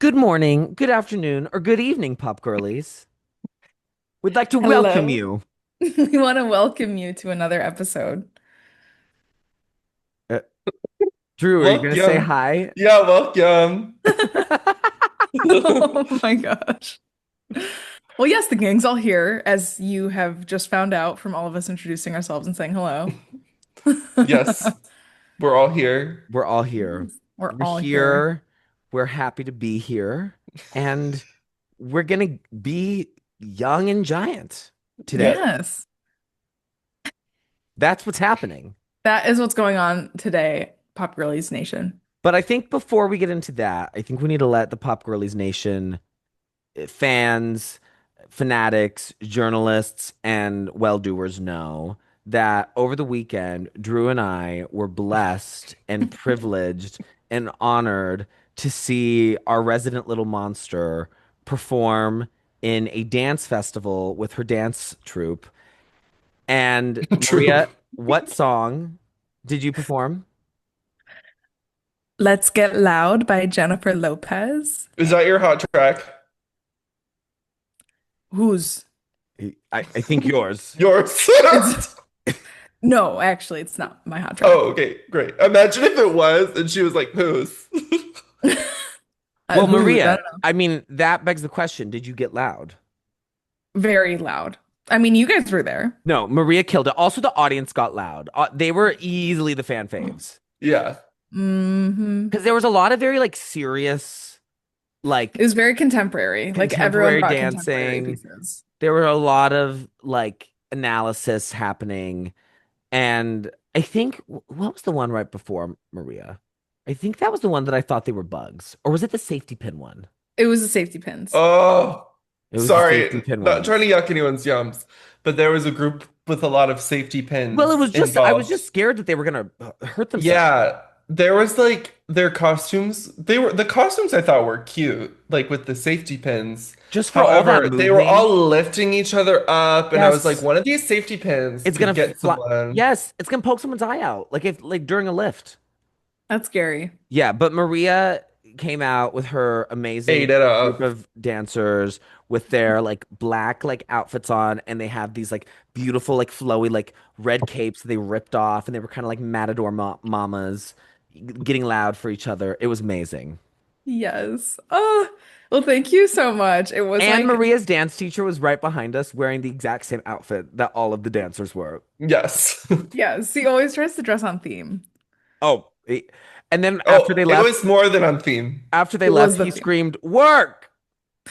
Good morning, good afternoon, or good evening, Pop Girlies. We'd like to welcome Hello. you. We want to welcome you to another episode. Uh, Drew, are you going to say Welcome. hi? Yeah, welcome. Oh my gosh. Well, yes, the gang's all here, as you have just found out from all of us introducing ourselves and saying hello. Yes, we're all here. We're all here. We're We're all here. here. We're happy to be here. And we're going to be young and giant Yeah. today. Yes, That's what's happening. that is what's going on today, Pop Girlies Nation. But I think before we get into that, I think we need to let the Pop Girlies Nation fans, fanatics, journalists, and well-doers know that over the weekend, Drew and I were blessed and privileged and honored to see our resident little monster perform in a dance festival with her dance troupe. And True. Maria, what song did you perform? Let's Get Loud by Jennifer Lopez. Is that your hot track? Who's I think yours. Yours. it's no, actually, it's not my hot track. Oh, okay, great. Imagine if it was and she was like, whose? Well, Who's? I Maria, don't know. I mean, that begs the question, did you get loud? Very loud. I mean, you guys were there. No, Maria killed it. Also, the audience got loud. They were easily the fan faves Yeah. Hmm. because there was a lot of very like serious, It like was very contemporary. Like everyone contemporary brought contemporary dancing. pieces. There were a lot of like analysis happening, and I think what was the one right before Maria? I think that was the one that I thought they were bugs, or was it the safety pin one? It was the safety pins. Oh, It was the safety sorry. pin Not one. trying to yuck anyone's yums, but there was a group with a lot of safety Well, it pins was just I was involved. just scared that they were gonna hurt themselves. Yeah, there was like their costumes. The costumes I thought were cute, like with the safety pins. Just for all that However, they were moving. all lifting each other up, and I was like, Yes. one of these safety pins It's could gonna get fly. someone, Yes, it's gonna poke someone's eye out, like if like during a lift. That's scary. Yeah, but Maria came out with her ate amazing it group up. of dancers with their like black like outfits on, and they have these like beautiful like flowy like red capes they ripped off, and they were kind of like matador mamas getting loud for each other. It was amazing. Yes. Oh, well, thank you so much. It was And like, Maria's dance teacher was right behind us wearing the exact same outfit that all of the dancers were. Yes. yes, he always tries to dress on theme. Oh, and then Oh, it was more than on theme. after they It left, was the he theme. screamed, "Work!"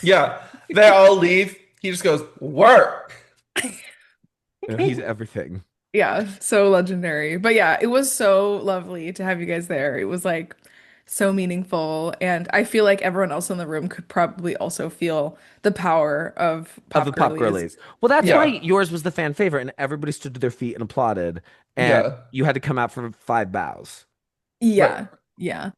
Yeah, they all leave. He just goes, work. He's everything. Yeah, so legendary. But yeah, it was so lovely to have you guys there. It was like so meaningful. And I feel like everyone else in the room could probably also feel the power of Of the Pop Pop Girlies. Girlies. Well, that's why Yeah, yours was the fan favorite, and everybody stood to their feet and applauded, and yeah, you had to come out for five bows. right. Yeah, yeah.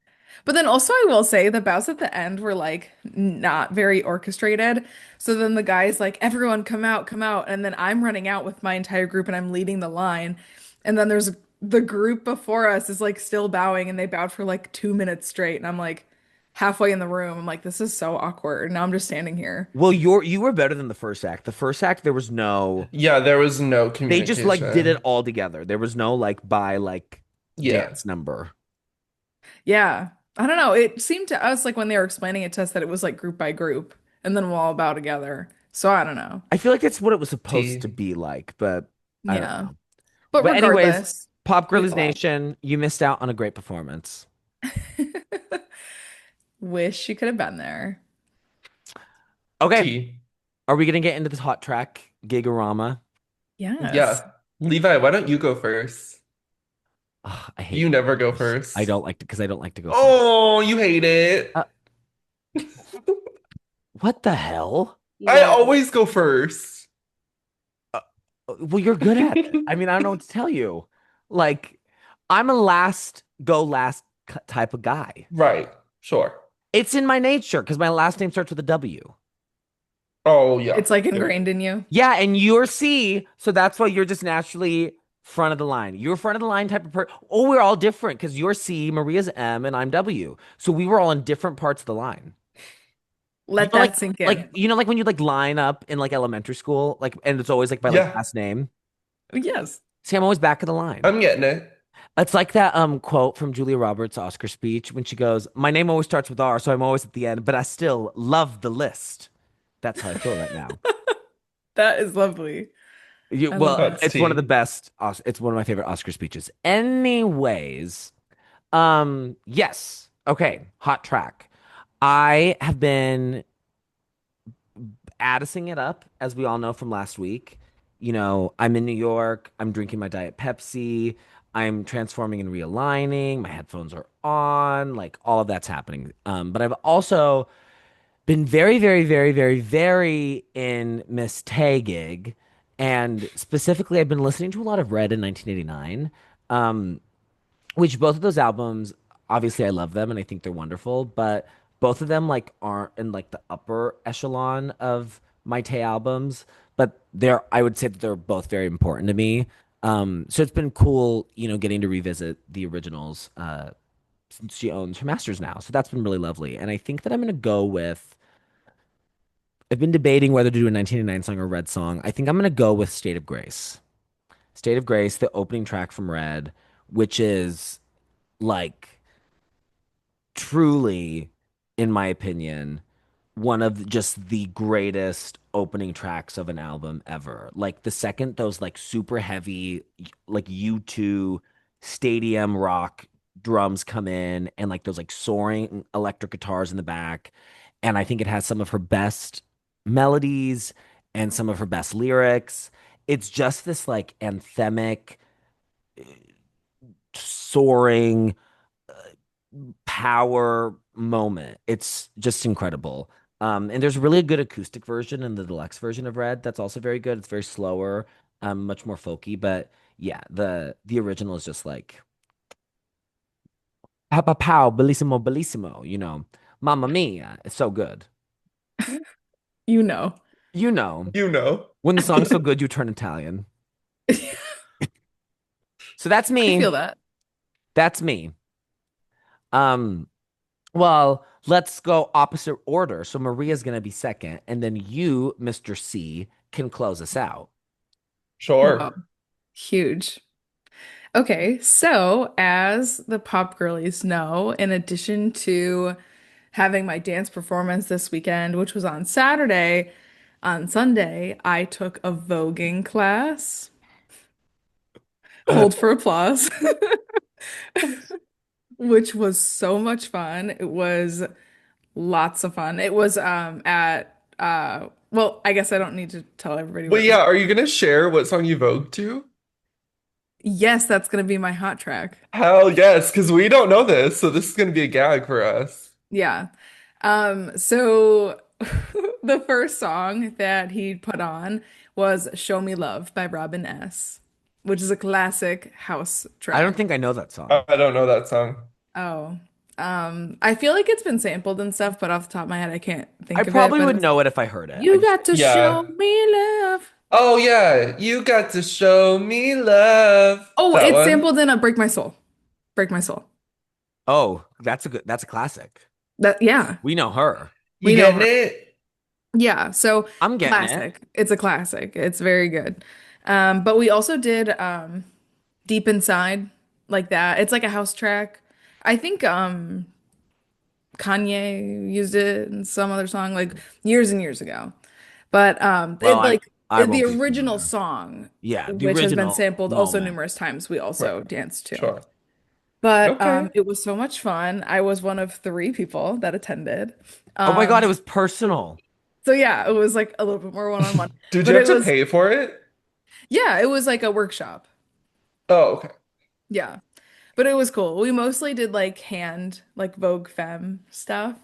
But then also I will say the bows at the end were like not very orchestrated. So then the guy's like, everyone come out, come out. And then I'm running out with my entire group and I'm leading the line. And then there's the group before us is like still bowing and they bowed for like 2 minutes straight. And I'm like halfway in the room. I'm like, this is so awkward. And now I'm just standing here. Well, you were better than the first act. The first act, there was no. Yeah, there was no They just like did it communication. all together. There was no like by like Yeah. dance number. Yeah. I don't know. It seemed to us like when they were explaining it to us that it was like group by group and then we'll all bow together. So I don't know. I feel like that's what it was supposed to Tea. be like, but I don't Yeah. know. But But anyways, regardless, Pop we Girlies all Nation, you missed out on a great performance. wish you could have been there. Okay, Tea. are we gonna get into this hot track Gigorama? Yes. Yeah. Levi, why don't you go first? Ugh, I hate You never go this. I first. don't like to because I don't like to go first. Oh, you hate it. Uh, what the hell? I Whoa. always go first. Well, you're good at it. I mean, I don't know what to tell you. Like, I'm a last go last type of guy. Right. Sure. It's in my nature because my last name starts with a W. Oh, yeah. It's like There you ingrained in you. Yeah, and you're C, so that's why you're just naturally front of the line. You're front of the line type of person. Oh, we're all different because you're C, Maria's M, and I'm W. So we were all in different parts of the line. You Let know, that sink in. like when you like line up in like elementary school, like, and it's always like by like Yeah, last name. Yes. See, I'm always back of the line. I'm getting it. It's like that quote from Julia Roberts' Oscar speech when she goes, "My name always starts with R, so I'm always at the end, but I still love the list." That's how I feel right now. That is lovely. I love Well, it. That's it's one of the tea. best. It's one of my favorite Oscar speeches. Anyways, yes. Okay, hot track. I have been adding it up, as we all know from last week. I'm in New York. I'm drinking my Diet Pepsi. I'm transforming and realigning. My headphones are on. Like all of that's happening. But I've also been very, very, very, very, very in Miss Tay. And specifically, I've been listening to a lot of Red in 1989. Um, which both of those albums, obviously I love them and I think they're wonderful, but both of them like aren't in like the upper echelon of my Tay albums, but I would say that they're both very important to me. So it's been cool, getting to revisit the originals since she owns her masters now. So that's been really lovely. And I think that I'm gonna go with I've been debating whether to do a 1989 song or a Red song. I think I'm gonna go with State of Grace. State of Grace, the opening track from Red, which is like truly, in my opinion, one of just the greatest opening tracks of an album ever. Like the second those like super heavy, like U2 stadium rock drums come in and like those like soaring electric guitars in the back. And I think it has some of her best melodies and some of her best lyrics. It's just this like anthemic, soaring power moment. It's just incredible. And there's really a good acoustic version in the deluxe version of Red that's also very good. It's very slower, much more folky, but yeah, the original is just like pow pow pow, bellissimo bellissimo, Mamma mia. It's so good. You know. You know, You know. when the song's so good you turn Italian. So that's I me. feel that. That's me. Um Well, let's go opposite order. So Maria's going to be second, and then you, Mr. C, can close us out. Wow. Sure. Huge. Okay, so as the Pop Girlies know, in addition to having my dance performance this weekend, which was on Saturday, on Sunday, I took a voguing class. Hold for applause. Which was so much fun. It was lots of fun. It was at well, I guess I don't need to tell everybody what Wait, it was. yeah, are you gonna share what song you vogued to? Yes, that's gonna be my hot track. Hell yes, because we don't know this, so this is gonna be a gag for us. Yeah. So the first song that he put on was Show Me Love by Robin S., which is a classic house I don't track. think I know that song. I don't know that song. Oh. I feel like it's been sampled and stuff, but off the top of my head, I can't I think of it. probably But would it's know it if I heard it. I You just got to show Yeah. me love. Oh yeah, you got to show me love. Oh, That it's one. sampled in a Break My Soul. Break My Soul. that's a classic. That yeah, We know her. You we know getting her. it? Yeah, so I'm getting it. classic. It's a classic. It's very good. But we also did Deep Inside like that. It's like a house track. I think Kanye used it in some other song like years and years ago. But Well, I the won't be original familiar. song, Yeah, the which has been original sampled also moment. numerous times, we Right. also danced to. Sure. But Okay. it was so much fun. I was one of three people that attended. Oh my God, Um, it was personal. so yeah, it was like a little bit more one-on-one. Did you But have it to was pay for it? yeah, it was like a workshop. Oh, okay. Yeah. But it was cool. We mostly did like hand, like Vogue Femme stuff.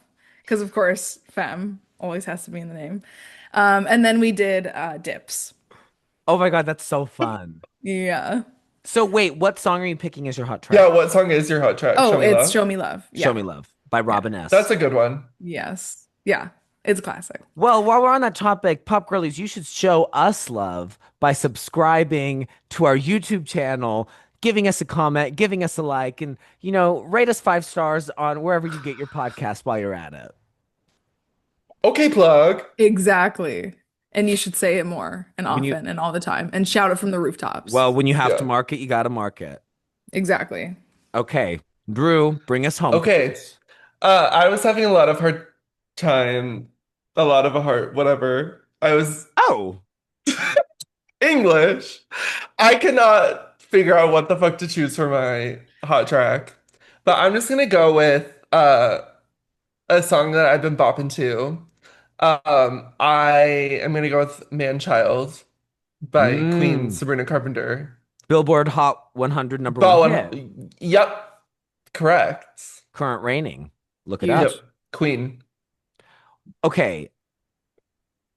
Because of course, femme always has to be in the name. And then we did dips. Oh my God, that's so fun. Yeah. So wait, what song are you picking as your hot Yeah, track? what song is your hot track? Oh, Show me it's love. Show Me Love. Show Yeah. Me Love by Yeah. Robin That's S. a good one. Yes. Yeah. It's a classic. Well, while we're on that topic, Pop Girlies, you should show us love by subscribing to our YouTube channel, giving us a comment, giving us a like, and, rate us 5 stars on wherever you get your podcast while you're at it. Okay, plug. Exactly. And you should say it more and When you, often and all the time and shout it from the rooftops. well, when you have to Yeah. market, you got to market. Exactly. Okay, Drew, bring us home, Okay. please. I was having a lot of hard time, a lot of a heart, whatever. I was Oh, English. I cannot figure out what the fuck to choose for my hot track. But I'm just gonna go with a song that I've been bopping to. I am gonna go with Man Child by Queen mm. Sabrina Carpenter. Billboard Hot 100 number one hit. Bowen, yep, correct. Current reigning. Look it up. Yep, Huge. Queen. Okay,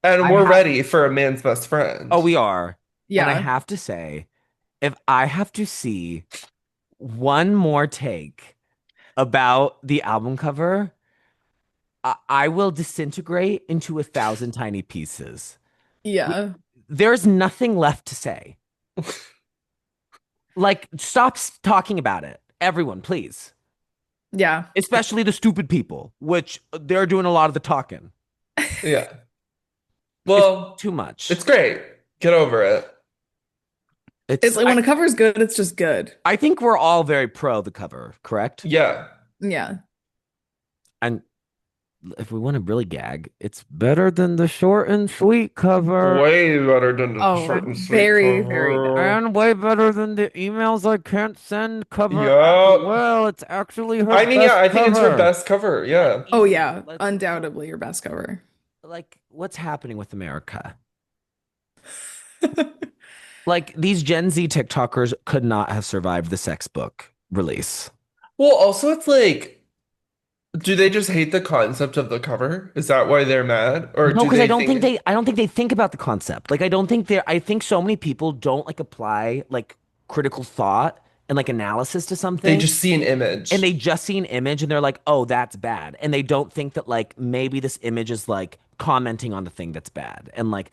And I we're have. ready for a man's best Oh, friend. we are. And I Yeah. have to say, if I have to see one more take about the album cover, I will disintegrate into a thousand tiny pieces. We, Yeah. there's nothing left to say. Like, stop talking about it. Everyone, please. Yeah. Especially the stupid people, which they're doing a lot of the talking. Yeah. It's Well, too much. it's great. Get over it. It's It's like when a cover's good, it's just good. I think we're all very pro the cover, correct? Yeah. Yeah. And if we want to really gag, it's better than the short and sweet cover. Way better than the Oh, short and sweet very, very good. cover. And way better than the emails I can't send cover as Yup. well. It's actually her I mean, yeah, best I think it's her cover. best cover. Like Yeah. Oh easy. yeah, Let's undoubtedly your best cover. like what's happening with America? Like these Gen Z TikTokers could not have survived the sex book release. Well, also, it's like, do they just hate the concept of the cover? Is that why they're mad? Or No, do because I they don't think think they think about the concept. Like I don't think they're I think so many people don't like apply like critical thought and like analysis to they something. just see an And image? they just see an image and they're like, oh, that's bad. And they don't think that like maybe this image is like commenting on the thing that's bad and like,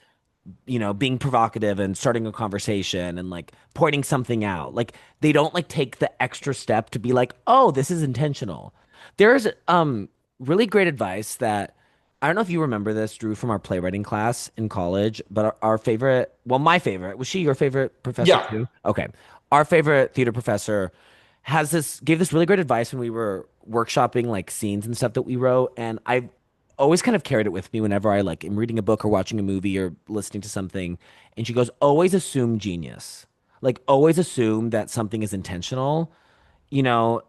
being provocative and starting a conversation and like pointing something out. Like they don't like take the extra step to be like, oh, this is intentional. There's really great advice that I don't know if you remember this, Drew, from our playwriting class in college, but our favorite, well, my favorite, was she your favorite professor Yeah. too? Okay. Our favorite theater professor gave this really great advice when we were workshopping like scenes and stuff that we wrote. And I've always kind of carried it with me whenever I like am reading a book or watching a movie or listening to something. And she goes, always assume genius. Like always assume that something is intentional,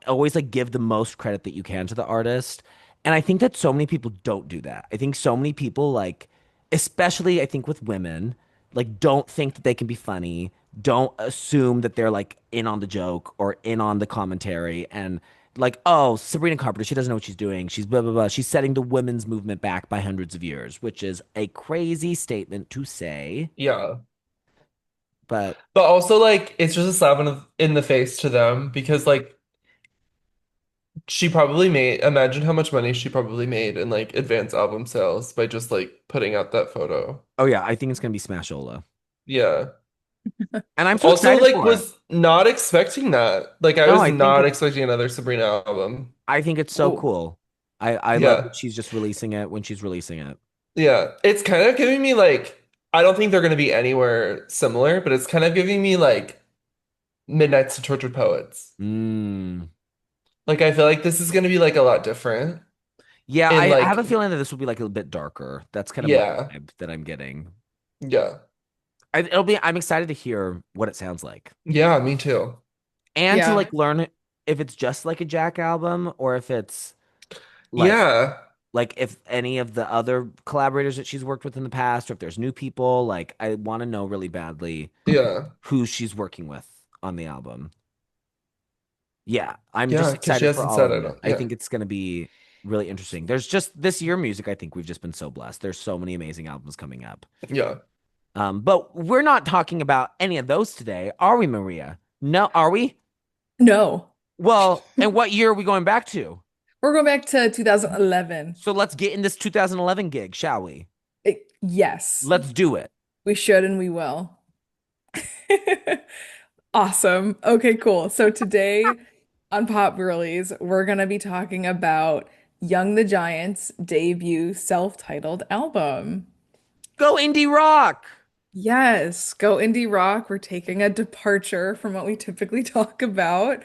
always like give the most credit that you can to the artist. And I think that so many people don't do that. I think so many people like, especially I think with women, like don't think that they can be funny, don't assume that they're like in on the joke or in on the commentary and like, oh, Sabrina Carpenter, she doesn't know what she's doing. She's blah blah blah. She's setting the women's movement back by hundreds of years, which is a crazy statement to say, Yeah. but But also, like, it's just a slap in the face to them because, like, she probably made, imagine how much money she probably made in, like, advance album sales by just, like, putting out that photo. oh yeah, I think it's gonna be Smashola. Yeah. And I'm so Also, excited like, for it. was not expecting that. Like, I No, was I think not it's expecting another Sabrina album. I think it's so Oh, cool. I love Yeah. that she's just releasing it when she's releasing it. Yeah. It's kind of giving me, like, I don't think they're going to be anywhere similar, but it's kind of giving me, like, Midnights to Tortured Poets. Mm. Like, I feel like this is going to be, like, a lot different. Yeah, And, I have like, a feeling that this will be like a bit darker. That's kind of my yeah. vibe that I'm getting. Yeah. I'm excited to hear what it sounds like Yeah, me too. and to yeah. like learn if it's just like a Jack album or if it's like Yeah. if any of the other collaborators that she's worked with in the past or if there's new people. Like I want to know really badly Yeah. who she's working with on the album. Yeah, I'm Yeah, just because she excited for hasn't all said of it. it. I Yeah. think it's going to be really interesting. There's just this year music, I think we've just been so blessed. There's so many amazing albums coming up. Yeah. But we're not talking about any of those today, are we, Maria? No, are we? No. Well, and what year are we going back to? We're going back to 2011. So let's get in this 2011 gig, shall we? Yes, Let's do it. we should and we will. Awesome. Okay, cool. So today on Pop Girlies, we're gonna be talking about Young the Giant's debut self-titled album. Go indie rock. Yes, go indie rock. We're taking a departure from what we typically talk about.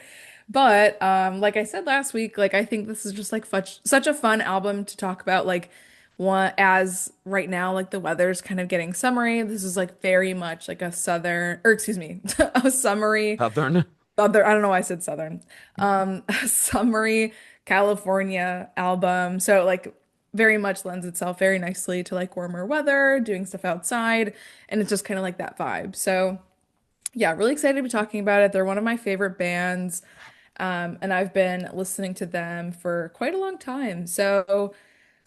But like I said last week, like I think this is just like such a fun album to talk about. Like one as right now, like the weather's kind of getting summery. This is like very much like a southern, or excuse me, a summery Southern. other, I don't know why I said southern. A summery California album. So like very much lends itself very nicely to like warmer weather, doing stuff outside, and it's just kind of like that vibe. So yeah, really excited to be talking about it. They're one of my favorite bands. And I've been listening to them for quite a long time. So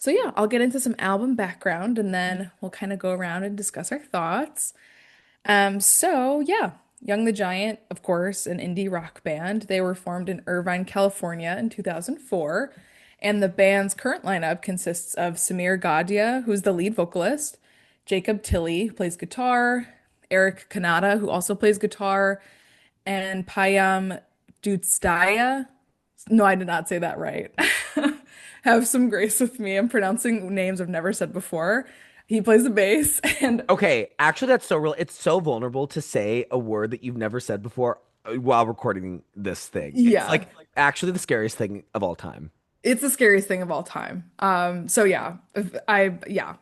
yeah, I'll get into some album background and then we'll kind of go around and discuss our thoughts. So yeah, Young the Giant, of course, an indie rock band. They were formed in Irvine, California in 2004, and the band's current lineup consists of Samir Gadia, who's the lead vocalist, Jacob Tilley, who plays guitar, Eric Kanata, who also plays guitar, and Payam Dutstaya. No, I did not say that right. Have some grace with me. I'm pronouncing names I've never said before. He plays the bass, and Okay, actually, that's so real. It's so vulnerable to say a word that you've never said before while recording this thing. It's yeah. like actually the scariest thing of all time. It's the scariest thing of all time. So yeah,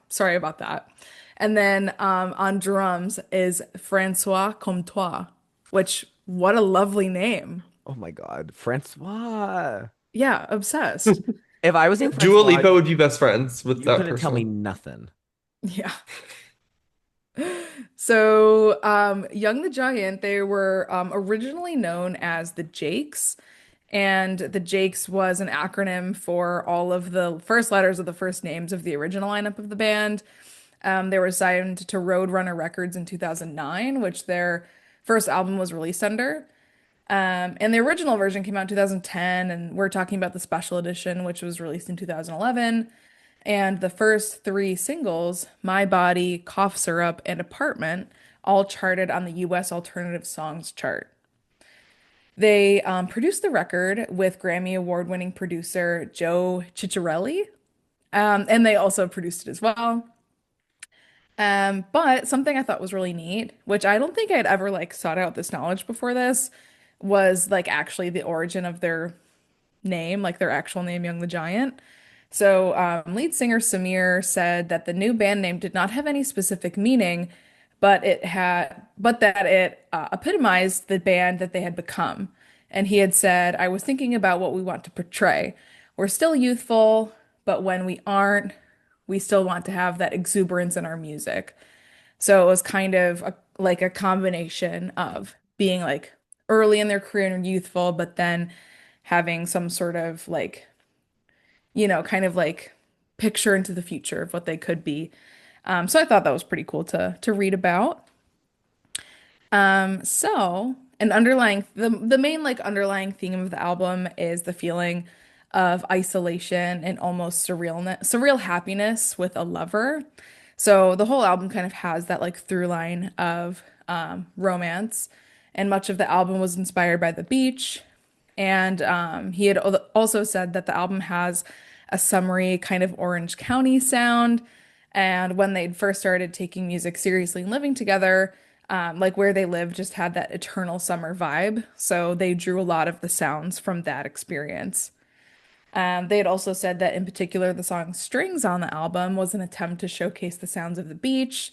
sorry about that. And then on drums is Francois Comtois, which what a lovely name. Oh my God, Francois. Yeah, obsessed. If I was named Dua Francois, Lipa would be best friends with you that couldn't tell me person. nothing. Yeah. So Young the Giant, they were originally known as the Jakes, and the Jakes was an acronym for all of the first letters of the first names of the original lineup of the band. They were signed to Roadrunner Records in 2009, which their first album was released under. And the original version came out in 2010, and we're talking about the special edition, which was released in 2011. And the first three singles, My Body, Cough Syrup, and Apartment, all charted on the US Alternative Songs chart. They produced the record with Grammy Award-winning producer Joe Ciccarelli, and they also produced it as well. But something I thought was really neat, which I don't think I'd ever like sought out this knowledge before this, was like actually the origin of their name, like their actual name, Young the Giant. So, lead singer Samir said that the new band name did not have any specific meaning, but that it epitomized the band that they had become. And he had said, I was thinking about what we want to portray. We're still youthful, but when we aren't, we still want to have that exuberance in our music. So it was kind of like a combination of being like early in their career and youthful, but then having some sort of like, kind of like picture into the future of what they could be. So I thought that was pretty cool to read about. So an underlying the main like underlying theme of the album is the feeling of isolation and almost surreal happiness with a lover. So the whole album kind of has that like through line of romance, and much of the album was inspired by the beach. And he had also said that the album has a summery kind of Orange County sound. And when they'd first started taking music seriously and living together, like where they lived just had that eternal summer vibe. So they drew a lot of the sounds from that experience. They had also said that in particular, the song Strings on the album was an attempt to showcase the sounds of the beach,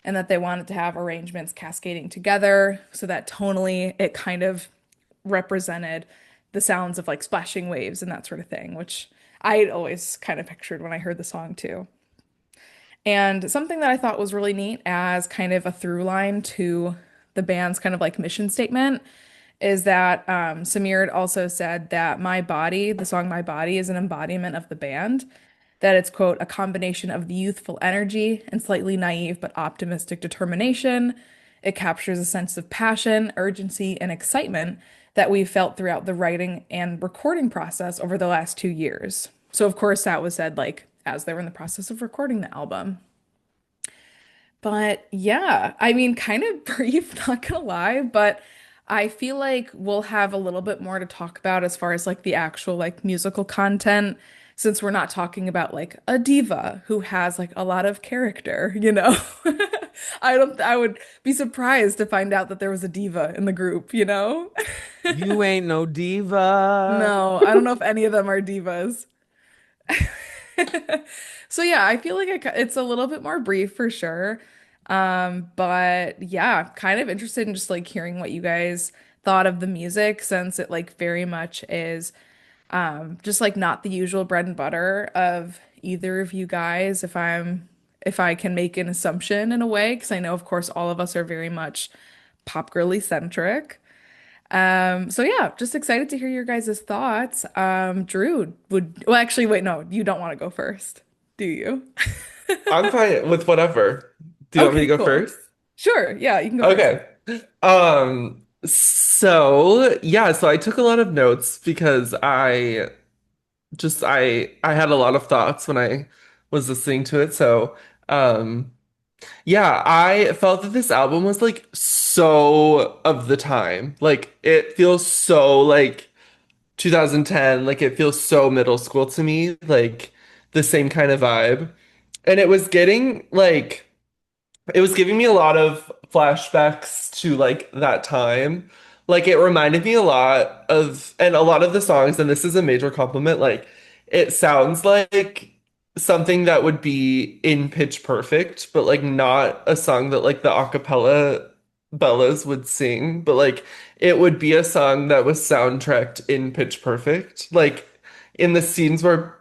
and that they wanted to have arrangements cascading together so that tonally it kind of represented the sounds of like splashing waves and that sort of thing, which I always kind of pictured when I heard the song too. And something that I thought was really neat as kind of a through line to the band's kind of like mission statement is that Samir had also said that My Body, the song My Body, is an embodiment of the band, that it's, quote, a combination of the youthful energy and slightly naive but optimistic determination. It captures a sense of passion, urgency, and excitement that we've felt throughout the writing and recording process over the last 2 years. So, of course, that was said like as they were in the process of recording the album. But yeah, I mean, kind of brief, not gonna lie, but I feel like we'll have a little bit more to talk about as far as like the actual like musical content. since we're not talking about like a diva who has like a lot of character, you know. I would be surprised to find out that there was a diva in the group, you know? You ain't no diva. No, I don't know if any of them are divas. So yeah, I feel like it's a little bit more brief for sure. But yeah, kind of interested in just like hearing what you guys thought of the music since it like very much is just like not the usual bread and butter of either of you guys if I can make an assumption in a way because I know of course all of us are very much pop girly centric. So yeah, just excited to hear your guys' thoughts. Drew well actually wait, no, you don't want to go first, do you? I'm fine with whatever. Do you want me to Okay, go cool. first? Sure, yeah, you can go first. Okay. So I took a lot of notes because I had a lot of thoughts when I was listening to it. Um yeah, I felt that this album was like so of the time. Like it feels so like 2010, like it feels so middle school to me, like the same kind of vibe. And it was giving me a lot of flashbacks to like that time. Like it reminded me a lot of, and a lot of the songs, and this is a major compliment, like it sounds like something that would be in Pitch Perfect, but like not a song that like the a cappella Bellas would sing, but like it would be a song that was soundtracked in Pitch Perfect. Like in the scenes where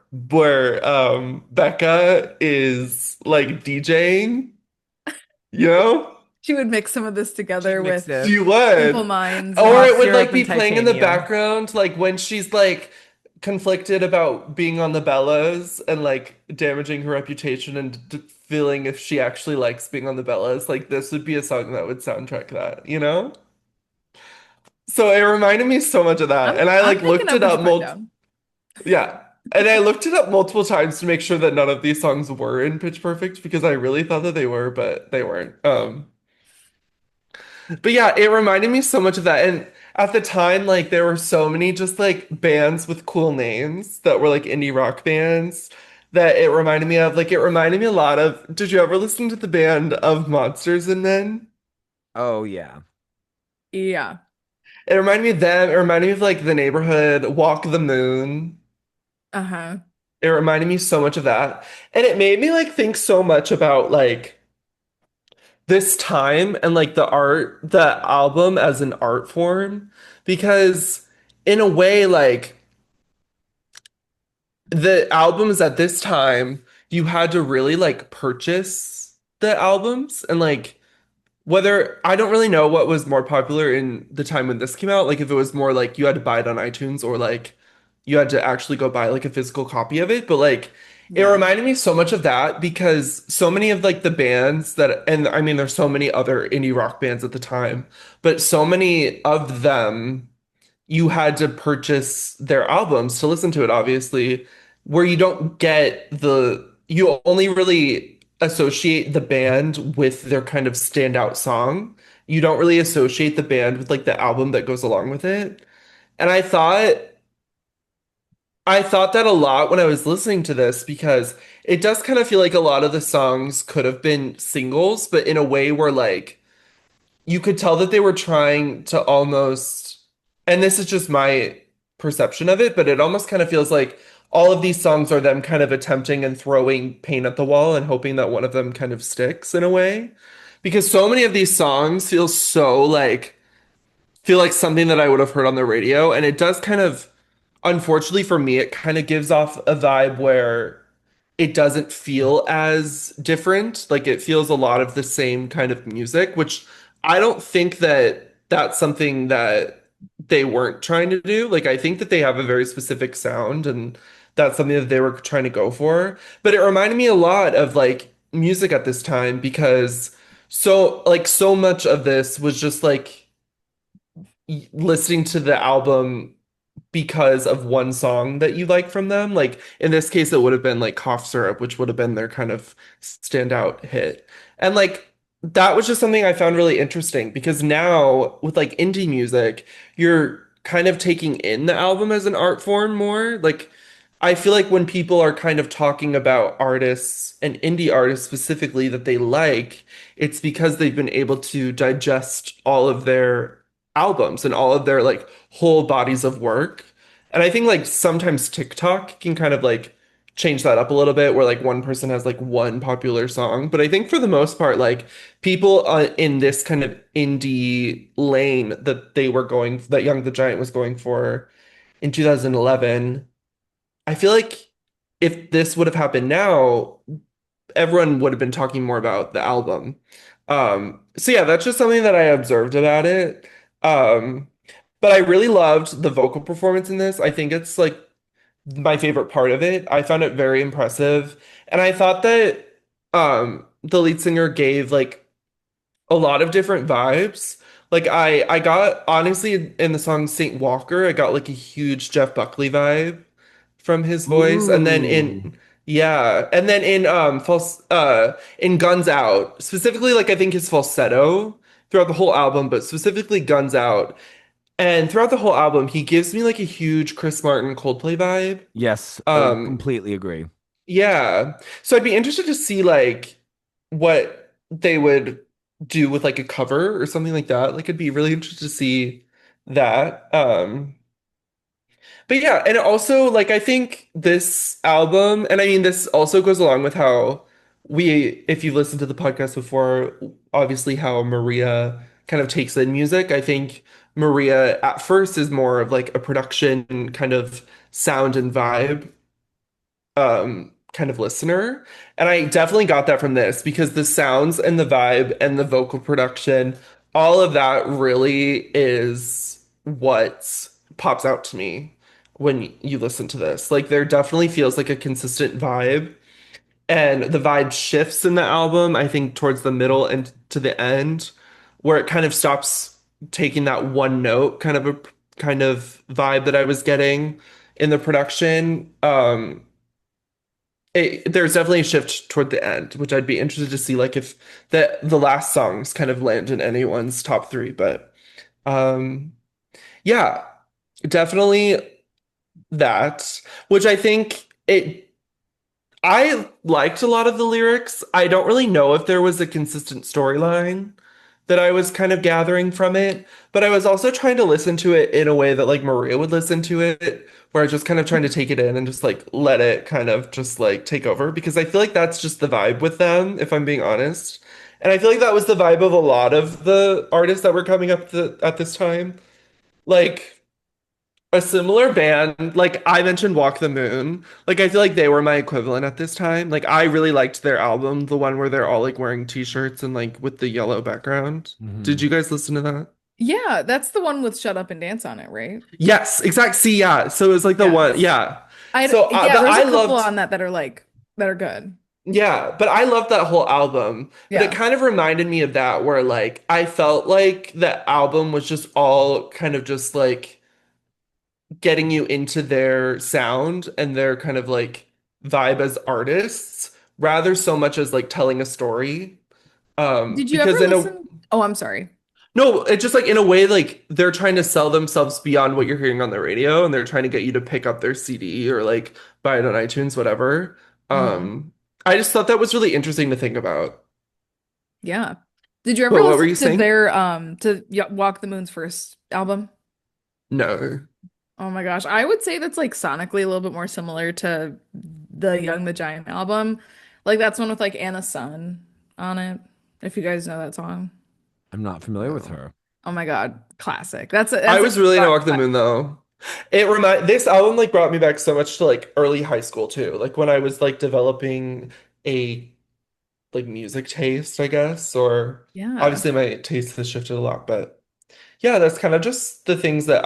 Becca is like DJing, you know? She would mix some of this She'd together mix with She this Simple would. Minds Or and cough it would syrup like and be playing in the titanium. background, like when she's like conflicted about being on the Bellas and like damaging her reputation and feeling if she actually likes being on the Bellas. Like this would be a song that would soundtrack that, you know? So it reminded me so much of that. And I I'm like picking looked up it what you're up putting mul down. yeah. And I looked it up multiple times to make sure that none of these songs were in Pitch Perfect because I really thought that they were, but they weren't. But yeah, it reminded me so much of that. And at the time, like there were so many just like bands with cool names that were like indie rock bands that it reminded me of. Like it reminded me a lot of, did you ever listen to the band of Monsters and Men? Oh yeah. Yeah. It reminded me of them. It reminded me of like The Neighborhood, Walk the Moon. Uh-huh. It reminded me so much of that. And it made me like think so much about like this time and like the album as an art form because in a way like the albums at this time you had to really like purchase the albums and like whether I don't really know what was more popular in the time when this came out, like if it was more like you had to buy it on iTunes or like you had to actually go buy like a physical copy of it, but like it Yeah. reminded me so much of that because so many of like the bands that and I mean there's so many other indie rock bands at the time, but so many of them you had to purchase their albums to listen to it, obviously, where you don't get you only really associate the band with their kind of standout song. You don't really associate the band with like the album that goes along with it. And I thought that a lot when I was listening to this because it does kind of feel like a lot of the songs could have been singles, but in a way where like you could tell that they were trying to almost, and this is just my perception of it, but it almost kind of feels like all of these songs are them kind of attempting and throwing paint at the wall and hoping that one of them kind of sticks in a way. Because so many of these songs feel like something that I would have heard on the radio. And it does kind of, unfortunately for me, it kind of gives off a vibe where it doesn't feel as different. Like it feels a lot of the same kind of music, which I don't think that that's something that they weren't trying to do. Like I think that they have a very specific sound and that's something that they were trying to go for. But it reminded me a lot of like music at this time because so much of this was just like listening to the album because of one song that you like from them. Like in this case, it would have been like Cough Syrup, which would have been their kind of standout hit. And like that was just something I found really interesting because now with like indie music, you're kind of taking in the album as an art form more. Like I feel like when people are kind of talking about artists and indie artists specifically that they like, it's because they've been able to digest all of their albums and all of their like whole bodies of work. And I think like sometimes TikTok can kind of like change that up a little bit where like one person has like one popular song. But I think for the most part, like people in this kind of indie lane that they were going, that Young the Giant was going for in 2011. I feel like if this would have happened now, everyone would have been talking more about the album. So yeah, that's just something that I observed about it. Um, but I really loved the vocal performance in this. I think it's like my favorite part of it. I found it very impressive. And I thought that the lead singer gave like a lot of different vibes. Like I got honestly in the song Saint Walker, I got like a huge Jeff Buckley vibe from his voice. And then Ooh. in yeah, and then in Guns Out, specifically like I think his falsetto throughout the whole album, but specifically Guns Out. And throughout the whole album, he gives me like a huge Chris Martin Coldplay vibe. Yes, Um completely agree. yeah. So I'd be interested to see like what they would do with like a cover or something like that. Like I'd be really interested to see that. But yeah, and also like I think this album, and I mean this also goes along with how we, if you've listened to the podcast before, obviously how Maria kind of takes in music. I think Maria at first is more of like a production kind of sound and vibe kind of listener. And I definitely got that from this because the sounds and the vibe and the vocal production, all of that really is what pops out to me when you listen to this. Like there definitely feels like a consistent vibe. And the vibe shifts in the album, I think, towards the middle and to the end, where it kind of stops taking that one note kind of a kind of vibe that I was getting in the production. There's definitely a shift toward the end, which I'd be interested to see, like if the last songs kind of land in anyone's top three. But um, yeah, definitely that. Which I think it I liked a lot of the lyrics. I don't really know if there was a consistent storyline that I was kind of gathering from it, but I was also trying to listen to it in a way that like Maria would listen to it, where I was just kind of trying to take it in and just like let it kind of just like take over because I feel like that's just the vibe with them, if I'm being honest. And I feel like that was the vibe of a lot of the artists that were coming up at this time. Like a similar band, like I mentioned Walk the Moon. Like I feel like they were my equivalent at this time. Like I really liked their album, the one where they're all like wearing t-shirts and like with the yellow background. Did Hmm. you guys listen to that? Yeah, that's the one with Shut Up and Dance on it, right? Yes, exact. See, yeah. So it was like the one, Yes. yeah. So, Yeah, but there's I a couple loved, on that that are like that are good. yeah, but I loved that whole album. But it Yeah. kind of reminded me of that, where like I felt like the album was just all kind of just like getting you into their sound and their kind of like vibe as artists rather so much as like telling a story Did you ever because in a listen? Oh, I'm sorry. no, it's just like in a way like they're trying to sell themselves beyond what you're hearing on the radio and they're trying to get you to pick up their CD or like buy it on iTunes, whatever. Hmm. I just thought that was really interesting to think about. Yeah. Did you ever But what were listen you to saying? their Walk the Moon's first album? No. Oh my gosh. I would say that's like sonically a little bit more similar to the Young the Giant album. Like that's one with like Anna Sun on it. If you guys know that song. I'm not familiar with No. her. Oh my God. Classic. I That's like was really into rock Walk the Moon though. This album like brought me back so much to like early high school too. Like when I was like developing a like music taste, I guess, or Yeah. obviously my taste has shifted a lot, but yeah, that's kind of just the things that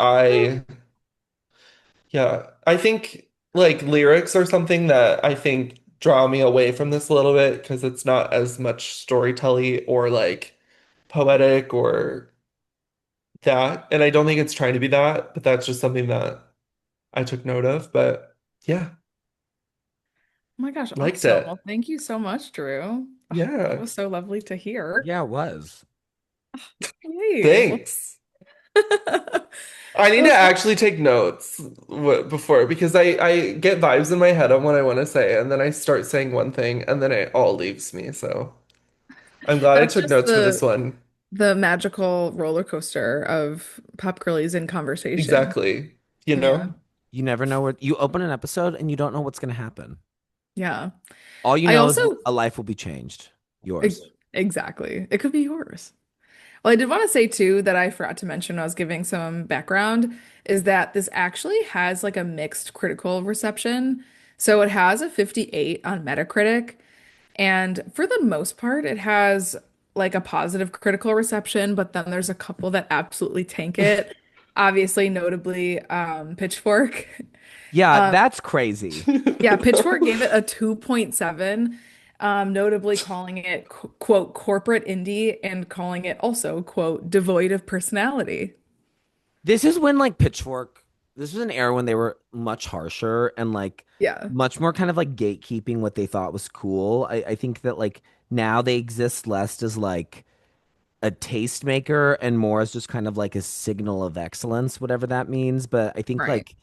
yeah, I think like lyrics are something that I think draw me away from this a little bit because it's not as much storytelling or like poetic or that. And I don't think it's trying to be that, but that's just something that I took note of. But yeah, Oh my gosh, liked awesome. it. Well, thank you so much, Drew. Oh, that Yeah, was so lovely to hear. Yeah, it was. Yay. Well, thanks. I need to Well, actually take notes before because I get vibes in my head on what I want to say and then I start saying one thing and then it all leaves me. So I'm glad I that's took just notes for this one. the magical roller coaster of Pop Girlies in conversation. Exactly. You Yeah. know? You never know where you open an episode and you don't know what's going to happen. Yeah. All you I know is also a life will be changed. e- Yours. exactly. It could be yours. Well, I did want to say too that I forgot to mention when I was giving some background is that this actually has like a mixed critical reception. So it has a 58 on Metacritic, and for the most part, it has like a positive critical reception, but then there's a couple that absolutely tank it. Obviously, notably, Pitchfork. Yeah, that's crazy. Yeah, Pitchfork gave it a 2.7, notably calling it, quote, corporate indie and calling it also, quote, devoid of personality. This is when like Pitchfork, this was an era when they were much harsher and like Yeah, much more kind of like gatekeeping what they thought was cool. I think that like now they exist less as like a tastemaker and more as just kind of like a signal of excellence, whatever that means. But I think right. like,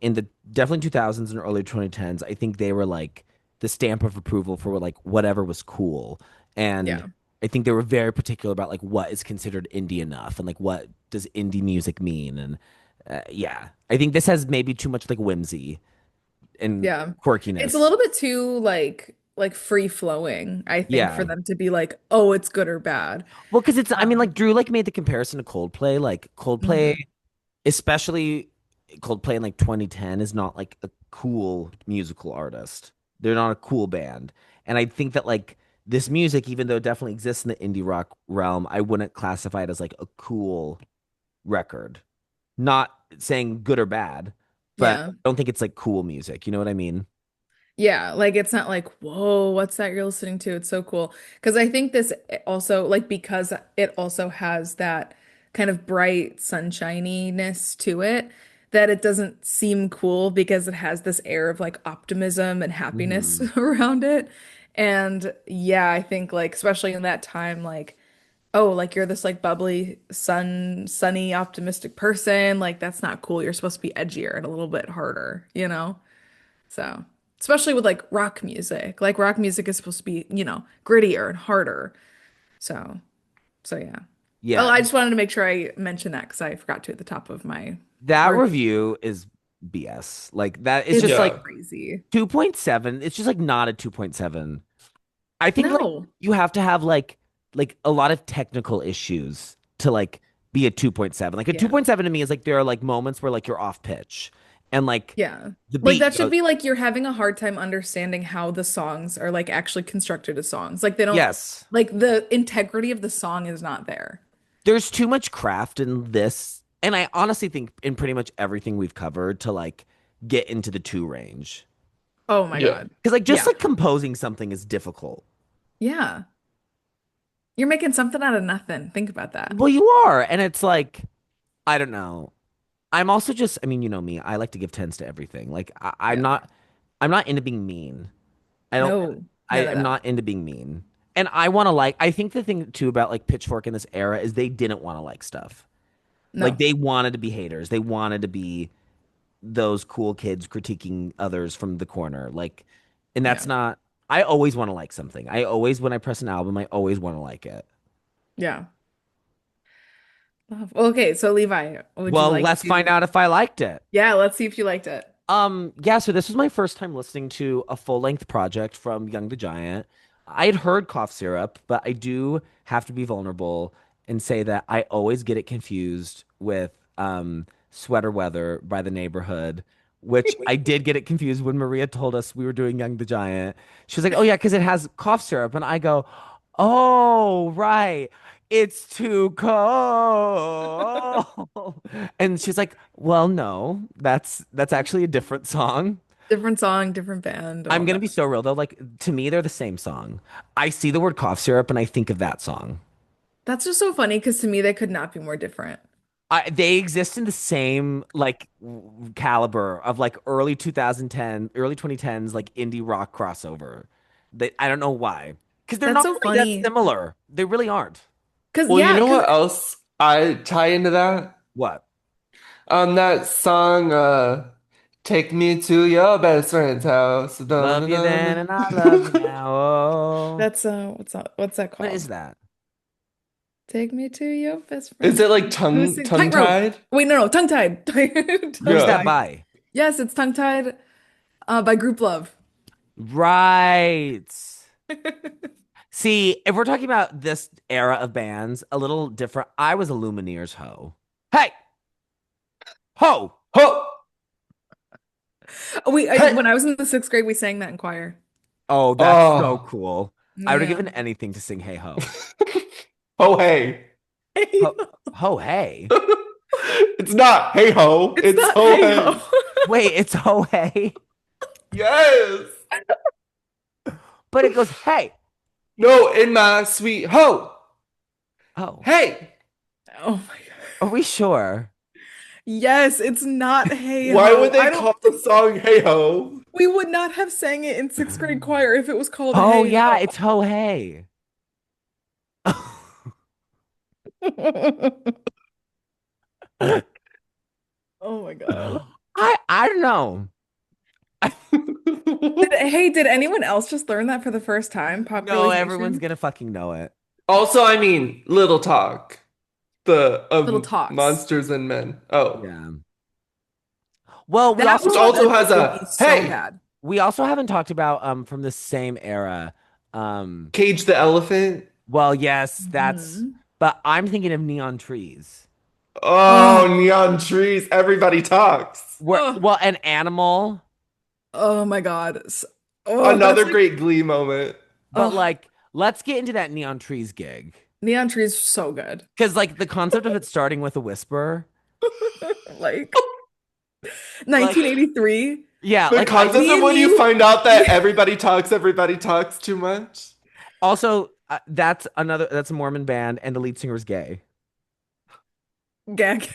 in the definitely 2000s and early 2010s, I think they were like the stamp of approval for like whatever was cool. And Yeah, I think they were very particular about like what is considered indie enough and like what does indie music mean. And yeah, I think this has maybe too much like whimsy and yeah. It's a quirkiness. little bit too like free flowing, I think, for Yeah. them to be like, oh, it's good or bad. Well, because it's, I mean, like Um, Drew like made the comparison to Coldplay. Like Coldplay mhm. especially Coldplay in like 2010 is not like a cool musical artist. They're not a cool band. And I think that like this music, even though it definitely exists in the indie rock realm, I wouldn't classify it as like a cool record. Not saying good or bad, but I Yeah. don't think it's like cool music. You know what I mean? Yeah, like it's not like, whoa, what's that you're listening to? It's so cool. Because I think this also, like, because it also has that kind of bright sunshininess to it, that it doesn't seem cool because it has this air of like optimism and happiness Hmm. around it. And yeah, I think like, especially in that time, like, oh, like you're this like bubbly, sunny, optimistic person. Like, that's not cool. You're supposed to be edgier and a little bit harder, you know? So, especially with like rock music, like rock music is supposed to be, grittier and harder. So, so yeah. Oh, Yeah, I just wanted to make sure I mentioned that because I forgot to at the top of my that review. review is BS. Like that, it's It just is like Yeah. crazy. 2.7. It's just like not a 2.7. I think like No. you have to have like a lot of technical issues to like be a 2.7. Like a Yeah. 2.7 to me is like there are like moments where like you're off pitch and like Yeah. the Like beat that should goes, be like you're having a hard time understanding how the songs are like actually constructed as songs. Like they don't yes. like the integrity of the song is not there. There's too much craft in this. And I honestly think in pretty much everything we've covered to like get into the 2 range. Oh my Yeah. God. Because like just Yeah. like composing something is difficult. Yeah. You're making something out of nothing. Think about that. Well, you are. And it's like, I don't know. I'm also just, I mean, you know me, I like to give tens to everything. Like Yeah. I'm not into being mean. I don't No, I none of am that. not into being mean. And I want to like I think the thing too about like Pitchfork in this era is they didn't want to like stuff. Like No. they wanted to be haters. They wanted to be those cool kids critiquing others from the corner. Like and that's Yeah. not I always want to like something. I always when I press an album, I always want to like it. Yeah. Well, okay, so Levi, would you Well, like let's find to? out if I liked it. Yeah, let's see if you liked it. Yeah, so this was my first time listening to a full-length project from Young the Giant. I had heard Cough Syrup, but I do have to be vulnerable and say that I always get it confused with Sweater Weather by the Neighborhood, which I did get it confused when Maria told us we were doing Young the Giant. She was like, "Oh yeah, because it has cough syrup," and I go, "Oh right." It's too cold. And she's like, "Well, no, that's actually a different song." Different song, different band, I'm all gonna be that. so real though, like to me, they're the same song. I see the word cough syrup and I think of that song. That's just so funny because to me they could not be more different. They exist in the same like caliber of like early 2010, early 2010s like indie rock crossover. I don't know why, because they're That's not so really that funny. similar. They really aren't. Cause Well, you yeah, know cause what else? I tie into that. What? That song, Take Me to Your Best Friend's House. Dun, Love dun, you then dun. and I love you now. Oh. That's what's that What is called? that? Take me to your best Is friend's it like house. Who's sing Tightrope? tongue-tied? Wait, no, tongue-tied. Who's that Yeah. Tongue-tied. by? Yes, it's tongue-tied by Group Love. Right. See, if we're talking about this era of bands, a little different. I was a Lumineers hoe. Hey, ho. Ho! Hey! When I was in the sixth grade, we sang that in choir. Oh, that's so Oh. cool. I would have Yeah. given anything to sing Hey Ho. Ho hey. Ho, ho hey. It's not hey ho, It's it's not ho hey hey. ho. Wait, it's ho hey, Yes. but it goes hey. No, in my sweet ho. Oh, Hey. Oh my God. are we sure? Yes, it's not hey Why would ho. they I don't call the think song Hey Ho? we would not have sang it in sixth grade choir if it was called Oh hey yeah, ho. it's ho hey. Oh my God. I don't know. Did anyone else just learn that for the first time? Pop No, Girlies everyone's Nation? gonna fucking know it. Also, I mean, Little Talk, the Little of Talks. Monsters and Men. Oh, Yeah. Well, That which one also that has made me a so hey, bad. we also haven't talked about from the same era. Um, Cage the Elephant. well, yes, that's Mhm. but I'm thinking of Neon Trees. Oh, Oh, Neon Trees. Everybody talks. Where oh, well, an animal, oh my God. Oh, that's Another like, great Glee moment. but oh, like let's get into that Neon Trees gig. Neon Tree's so good. Because like the concept of it starting with a whisper, Like like 1983. yeah, The like I concept Me of and when you you. find out that Yeah. everybody talks too much. also that's a Mormon band and the lead singer is gay. Gag.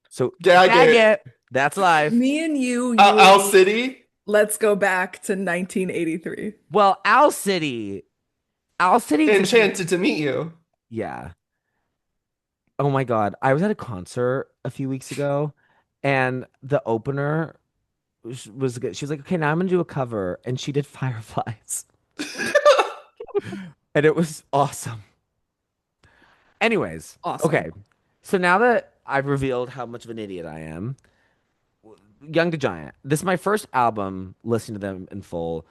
So Gag gag it. it. That's life. Me and you and Owl me. City. Let's go back to 1983. Well, Owl City. Owl City to me, Enchanted to meet you. yeah. Oh my God. I was at a concert a few weeks ago and the opener was good. She was like, okay, now I'm gonna do a cover. And she did Fireflies. And it was awesome. Anyways, Awesome. okay. So now that I've revealed how much of an idiot I am, Young to Giant. This is my first album listening to them in full.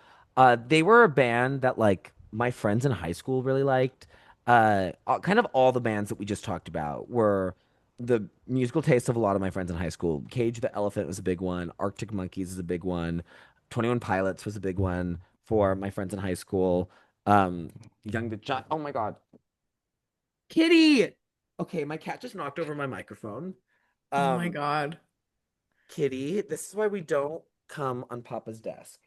They were a band that like my friends in high school really liked. Kind of all the bands that we just talked about were the musical taste of a lot of my friends in high school. Cage the Elephant was a big one. Arctic Monkeys is a big one. 21 Pilots was a big one for my friends in high school. Young to Giant. Oh my God, Kitty. Okay, my cat just knocked over my microphone. Oh my Um, God. Kitty, this is why we don't come on Papa's desk.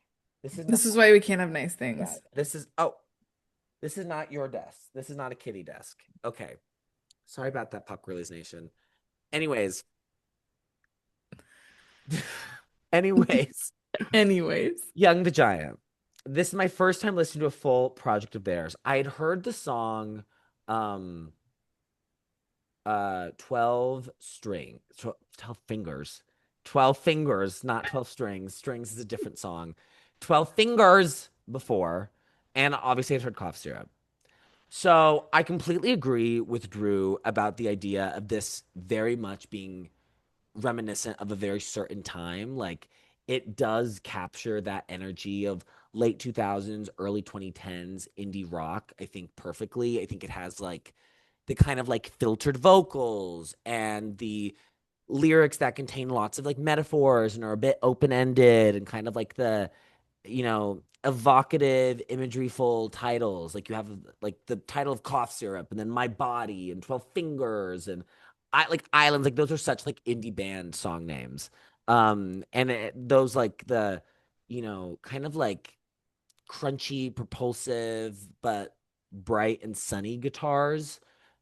This is not This is why we can't have nice that. things. This is not your desk. This is not a kitty desk. Okay. Sorry about that, Pop Girlies Nation. Anyways, anyways, Anyways. Young the Giant. This is my first time listening to a full project of theirs. I had heard the song um 12 string 12 fingers 12 fingers, not 12 strings. Strings is a different song. 12 fingers before, and obviously I've heard cough syrup. So I completely agree with Drew about the idea of this very much being reminiscent of a very certain time. Like it does capture that energy of late 2000s, early 2010s indie rock, I think perfectly. I think it has like the kind of like filtered vocals and the lyrics that contain lots of like metaphors and are a bit open-ended and kind of like the evocative, imageryful titles. Like you have like the title of cough syrup and then my body and 12 fingers and I like islands. Like those are such like indie band song names. Those like the, kind of like crunchy, propulsive, but bright and sunny guitars.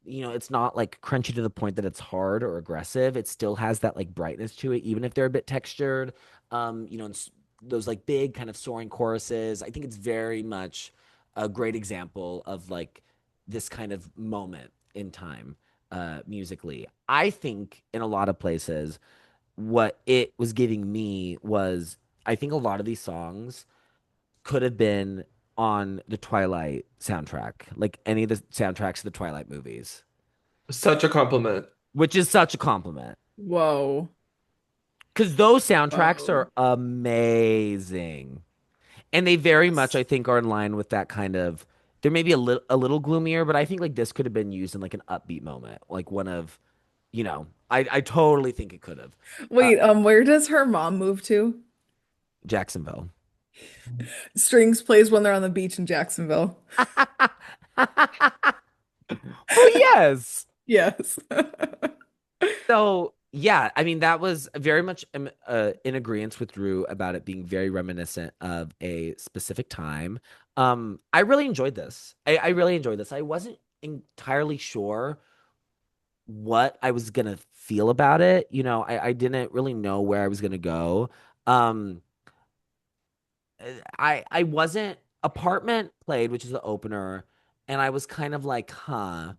It's not like crunchy to the point that it's hard or aggressive. It still has that like brightness to it, even if they're a bit textured. Those like big kind of soaring choruses. I think it's very much a great example of like this kind of moment in time. musically. I think in a lot of places what it was giving me was I think a lot of these songs could have been on the Twilight soundtrack, like any of the soundtracks of the Twilight movies, Such a compliment. which is such a compliment Whoa. because those soundtracks Whoa. are amazing. And they very much, I Yes. think, are in line with that kind of. There may be a little gloomier, but I think like this could have been used in like an upbeat moment, like one of, I totally think it could have. Uh, Wait, where does her mom move to? Jacksonville. Strings plays when they're on the beach in Jacksonville. Oh yes. Yes. So yeah, I mean that was very much in agreement with Drew about it being very reminiscent of a specific time. I really enjoyed this. I really enjoyed this. I wasn't entirely sure what I was gonna feel about it. I didn't really know where I was gonna go. Um, I wasn't Apartment played, which is the opener, and I was kind of like, huh.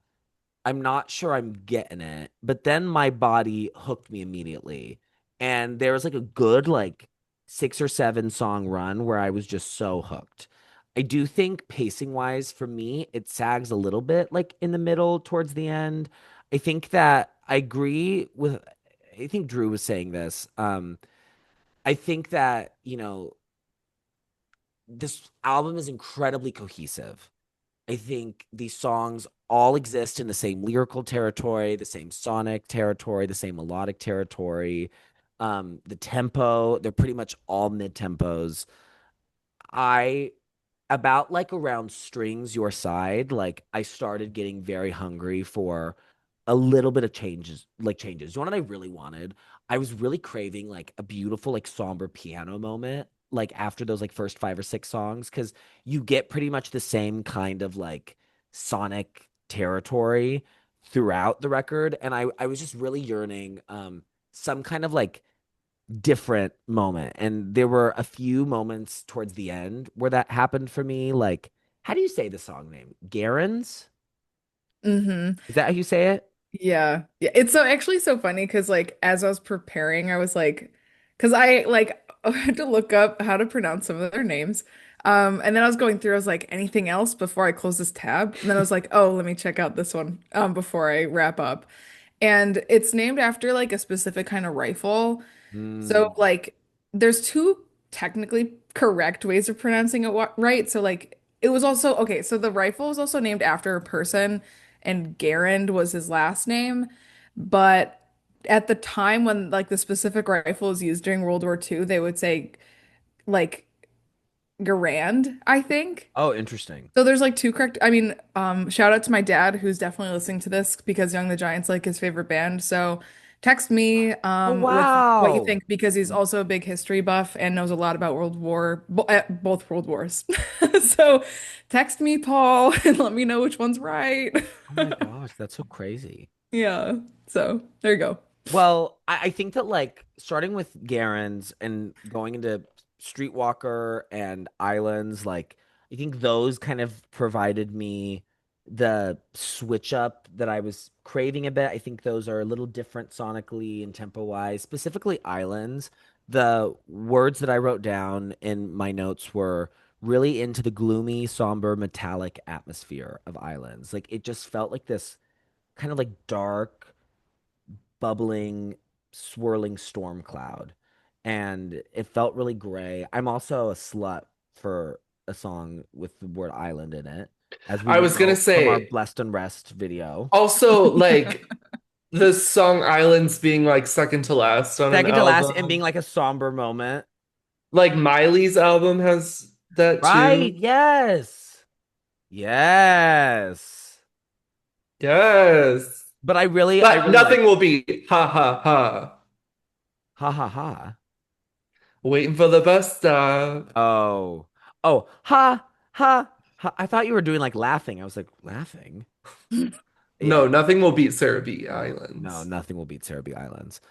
I'm not sure I'm getting it. But then my body hooked me immediately. And there was like a good like 6 or 7 song run where I was just so hooked. I do think pacing wise for me, it sags a little bit like in the middle towards the end. I think that I agree with I think Drew was saying this. I think that, this album is incredibly cohesive. I think these songs all exist in the same lyrical territory, the same sonic territory, the same melodic territory. The tempo, they're pretty much all mid tempos. I about like around strings your side, like I started getting very hungry for a little bit of changes. You know what I really wanted? I was really craving like a beautiful, like somber piano moment, like after those like first 5 or 6 songs, because you get pretty much the same kind of like sonic territory throughout the record. And I was just really yearning some kind of like different moment. And there were a few moments towards the end where that happened for me. Like, how do you say the song name? Garens? hmm Is that how you say it? Yeah. Yeah. It's so actually so funny because like as I was preparing, I was like, because I like I had to look up how to pronounce some of their names. And then I was going through, I was like, anything else before I close this tab? And then I was like, oh, let me check out this one before I wrap up. And it's named after like a specific kind of rifle. So Hmm. like there's two technically correct ways of pronouncing it right. So like it was also okay, so the rifle was also named after a person and Garand was his last name, but at the time when like the specific rifle was used during World War II, they would say like Garand, I think. Oh, interesting. So there's like two correct. I mean, shout out to my dad who's definitely listening to this because Young the Giant's like his favorite band. So text me Oh, with what you wow. think because he's also a big history buff and knows a lot about both World Wars. So text me, Paul, and let me know which one's right. Oh my gosh, that's so crazy. Yeah. So there you go. Well, I think that like starting with Garen's and going into Streetwalker and Islands, like I think those kind of provided me the switch up that I was craving a bit. I think those are a little different sonically and tempo wise, specifically Islands. The words that I wrote down in my notes were really into the gloomy, somber, metallic atmosphere of Islands. Like it just felt like this kind of like dark bubbling, swirling storm cloud. And it felt really gray. I'm also a slut for a song with the word island in it, as we I was gonna know from our say Blessed and Rest video. also like the song Islands being like second to last on an Second to last and being album. like a somber moment. Like Miley's album has that Right? too. Yes. Yes. Yes. I But really like nothing will beat ha ha ha. ha ha ha. Waiting for the bus stop. Oh. Oh, ha ha ha. I thought you were doing like laughing. I was like, laughing? Yeah. No, nothing will beat Cerebee No, no, Islands. nothing will beat Cerebee Islands.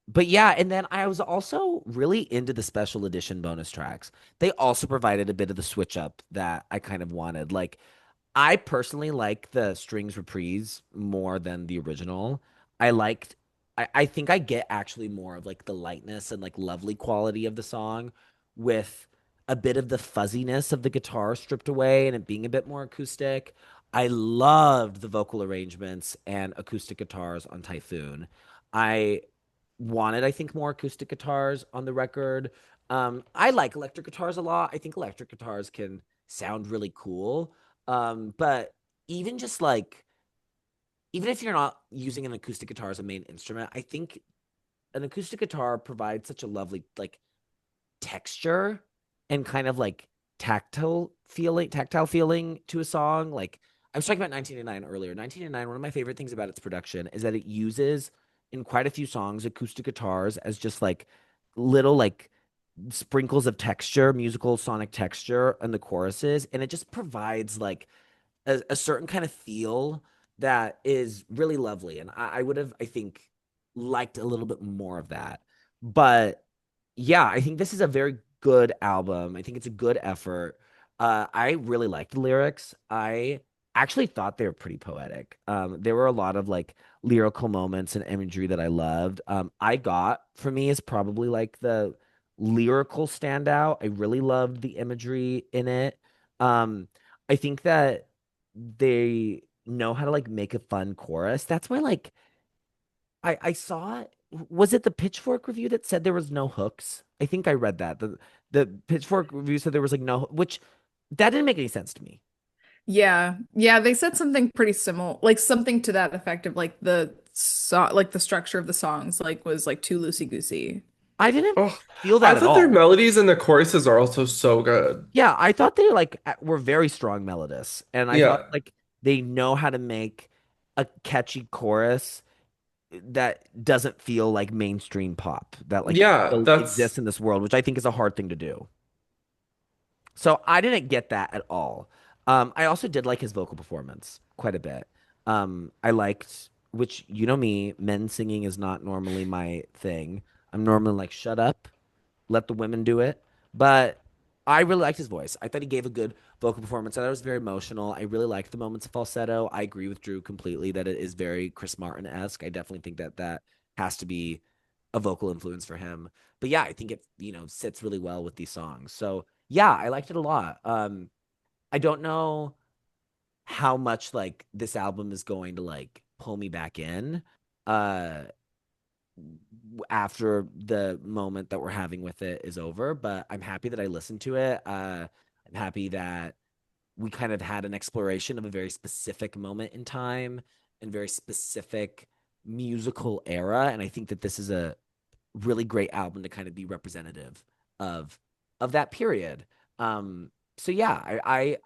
But yeah, and then I was also really into the special edition bonus tracks. They also provided a bit of the switch up that I kind of wanted. Like I personally like the strings reprise more than the original. I liked I think I get actually more of like the lightness and like lovely quality of the song with a bit of the fuzziness of the guitar stripped away and it being a bit more acoustic. I loved the vocal arrangements and acoustic guitars on Typhoon. I wanted, I think, more acoustic guitars on the record. I like electric guitars a lot. I think electric guitars can sound really cool. But even just like, even if you're not using an acoustic guitar as a main instrument, I think an acoustic guitar provides such a lovely like texture and kind of like tactile feeling to a song. Like I was talking about 1989 earlier. 1989, one of my favorite things about its production is that it uses in quite a few songs acoustic guitars as just like little like sprinkles of texture, musical sonic texture in the choruses, and it just provides like a certain kind of feel that is really lovely. And I would have, I think, liked a little bit more of that. But yeah, I think this is a very good album. I think it's a good effort. I really liked the lyrics. I actually thought they were pretty poetic. There were a lot of like lyrical moments and imagery that I loved. I got for me is probably like the lyrical standout. I really loved the imagery in it. Um, I think that they know how to like make a fun chorus. That's why like I saw it. Was it the Pitchfork review that said there was no hooks? I think I read that. The Pitchfork review said there was like no, which that didn't make any sense to me. Yeah. Yeah, they said something pretty similar, like something to that effect of like the structure of the songs like was like too loosey-goosey. I didn't Oh, feel I that at thought their all. melodies and the choruses are also so good. Yeah, I thought they like were very strong melodists, and I thought Yeah. like they know how to make a catchy chorus that doesn't feel like mainstream pop that like Yeah, still that's exists in this world, which I think is a hard thing to do. So I didn't get that at all. I also did like his vocal performance quite a bit. I liked, which you know me, men singing is not normally my thing. I'm normally like, shut up, let the women do it. But I really liked his voice. I thought he gave a good vocal performance. I thought it was very emotional. I really liked the moments of falsetto. I agree with Drew completely that it is very Chris Martin-esque. I definitely think that that has to be a vocal influence for him. But yeah, I think it, sits really well with these songs. So yeah, I liked it a lot. I don't know how much like this album is going to like pull me back in. Uh, After the moment that we're having with it is over. But I'm happy that I listened to it. I'm happy that we kind of had an exploration of a very specific moment in time and very specific musical era. And I think that this is a really great album to kind of be representative of that period. Um, so yeah, I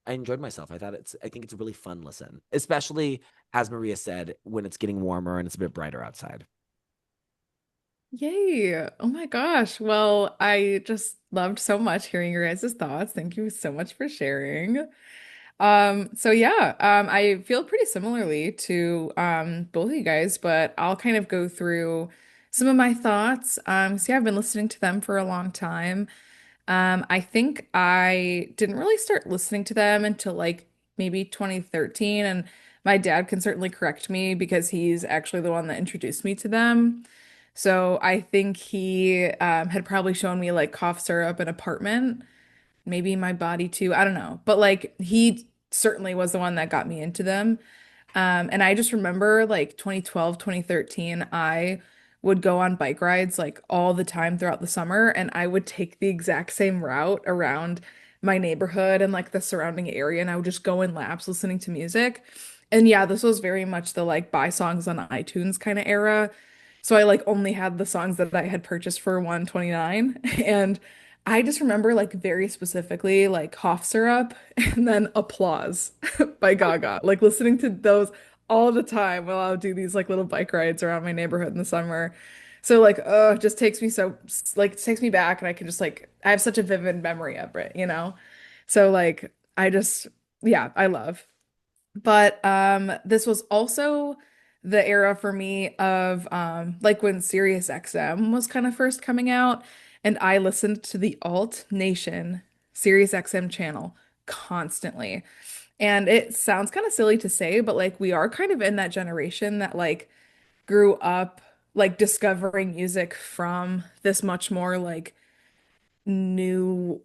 enjoyed myself. I think it's a really fun listen, especially as Maria said, when it's getting warmer and it's a bit brighter outside. Yay. Oh my gosh. Well, I just loved so much hearing your guys' thoughts. Thank you so much for sharing. So yeah, I feel pretty similarly to both of you guys, but I'll kind of go through some of my thoughts. So yeah, I've been listening to them for a long time. I think I didn't really start listening to them until like maybe 2013, and my dad can certainly correct me because he's actually the one that introduced me to them. So I think he had probably shown me like cough syrup and apartment, maybe my body too. I don't know. But like he certainly was the one that got me into them. And I just remember like 2012, 2013, I would go on bike rides like all the time throughout the summer, and I would take the exact same route around my neighborhood and like the surrounding area, and I would just go in laps listening to music. And yeah, this was very much the like buy songs on iTunes kind of era. So I like only had the songs that I had purchased for 129. And I just remember like very specifically like cough syrup and then applause by Gaga. Like listening to those all the time while I would do these like little bike rides around my neighborhood in the summer. So like, it just takes me so like it takes me back and I can just like I have such a vivid memory of it, you know? So like I just yeah, I love. But this was also the era for me of like when Sirius XM was kind of first coming out and I listened to the Alt Nation Sirius XM channel constantly. And it sounds kind of silly to say, but like we are kind of in that generation that like grew up like discovering music from this much more like new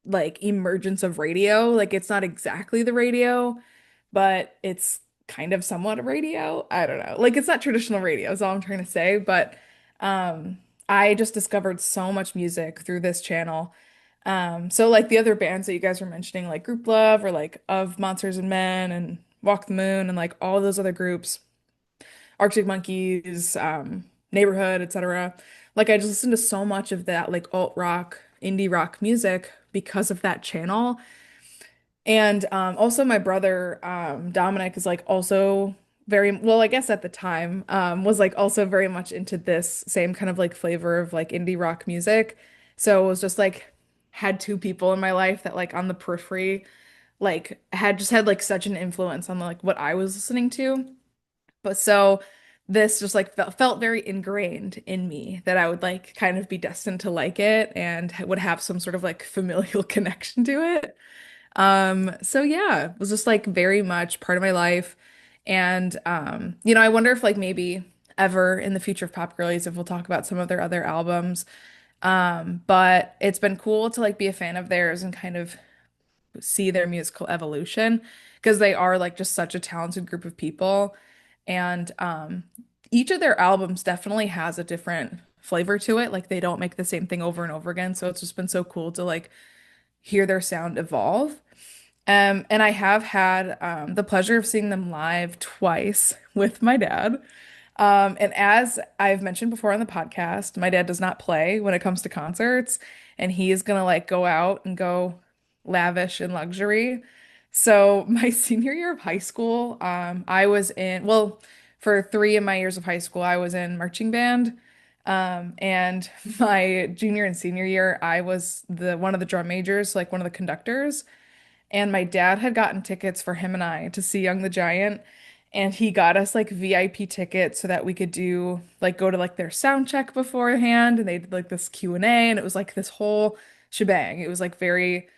like emergence of radio. Like it's not exactly the radio, but it's kind of somewhat a radio. I don't know. Like it's not traditional radio, is all I'm trying to say. But um I just discovered so much music through this channel. So like the other bands that you guys were mentioning, like Group Love or like Of Monsters and Men and Walk the Moon and like all those other groups, Arctic Monkeys, Neighborhood, etc. Like I just listened to so much of that like alt rock, indie rock music because of that channel. And also my brother Dominic is like also very well, I guess at the time was like also very much into this same kind of like flavor of like indie rock music. So it was just like had two people in my life that like on the periphery like had just had like such an influence on like what I was listening to. But so this just like felt very ingrained in me that I would like kind of be destined to like it and would have some sort of like familial connection to it. So yeah, it was just like very much part of my life. And you know, I wonder if like maybe ever in the future of Pop Girlies if we'll talk about some of their other albums. But it's been cool to like be a fan of theirs and kind of see their musical evolution because they are like just such a talented group of people. And each of their albums definitely has a different flavor to it. Like they don't make the same thing over and over again. So it's just been so cool to like hear their sound evolve. And I have had the pleasure of seeing them live twice with my dad. And as I've mentioned before on the podcast, my dad does not play when it comes to concerts, and he is gonna like go out and go lavish in luxury. So my senior year of high school, I was in, well, for 3 of my years of high school, I was in marching band. And my junior and senior year, I was the one of the drum majors, like one of the conductors. And my dad had gotten tickets for him and I to see Young the Giant. And he got us like VIP tickets so that we could do like go to like their sound check beforehand. And they did like this Q&A and it was like this whole shebang. It was like very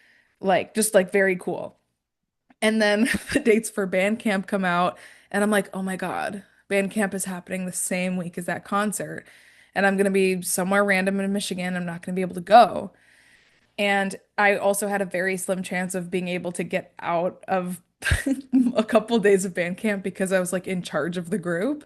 like just like very cool. And then the dates for band camp come out and I'm like, oh my God, band camp is happening the same week as that concert. And I'm gonna be somewhere random in Michigan. I'm not gonna be able to go. And I also had a very slim chance of being able to get out of a couple days of band camp because I was like in charge of the group.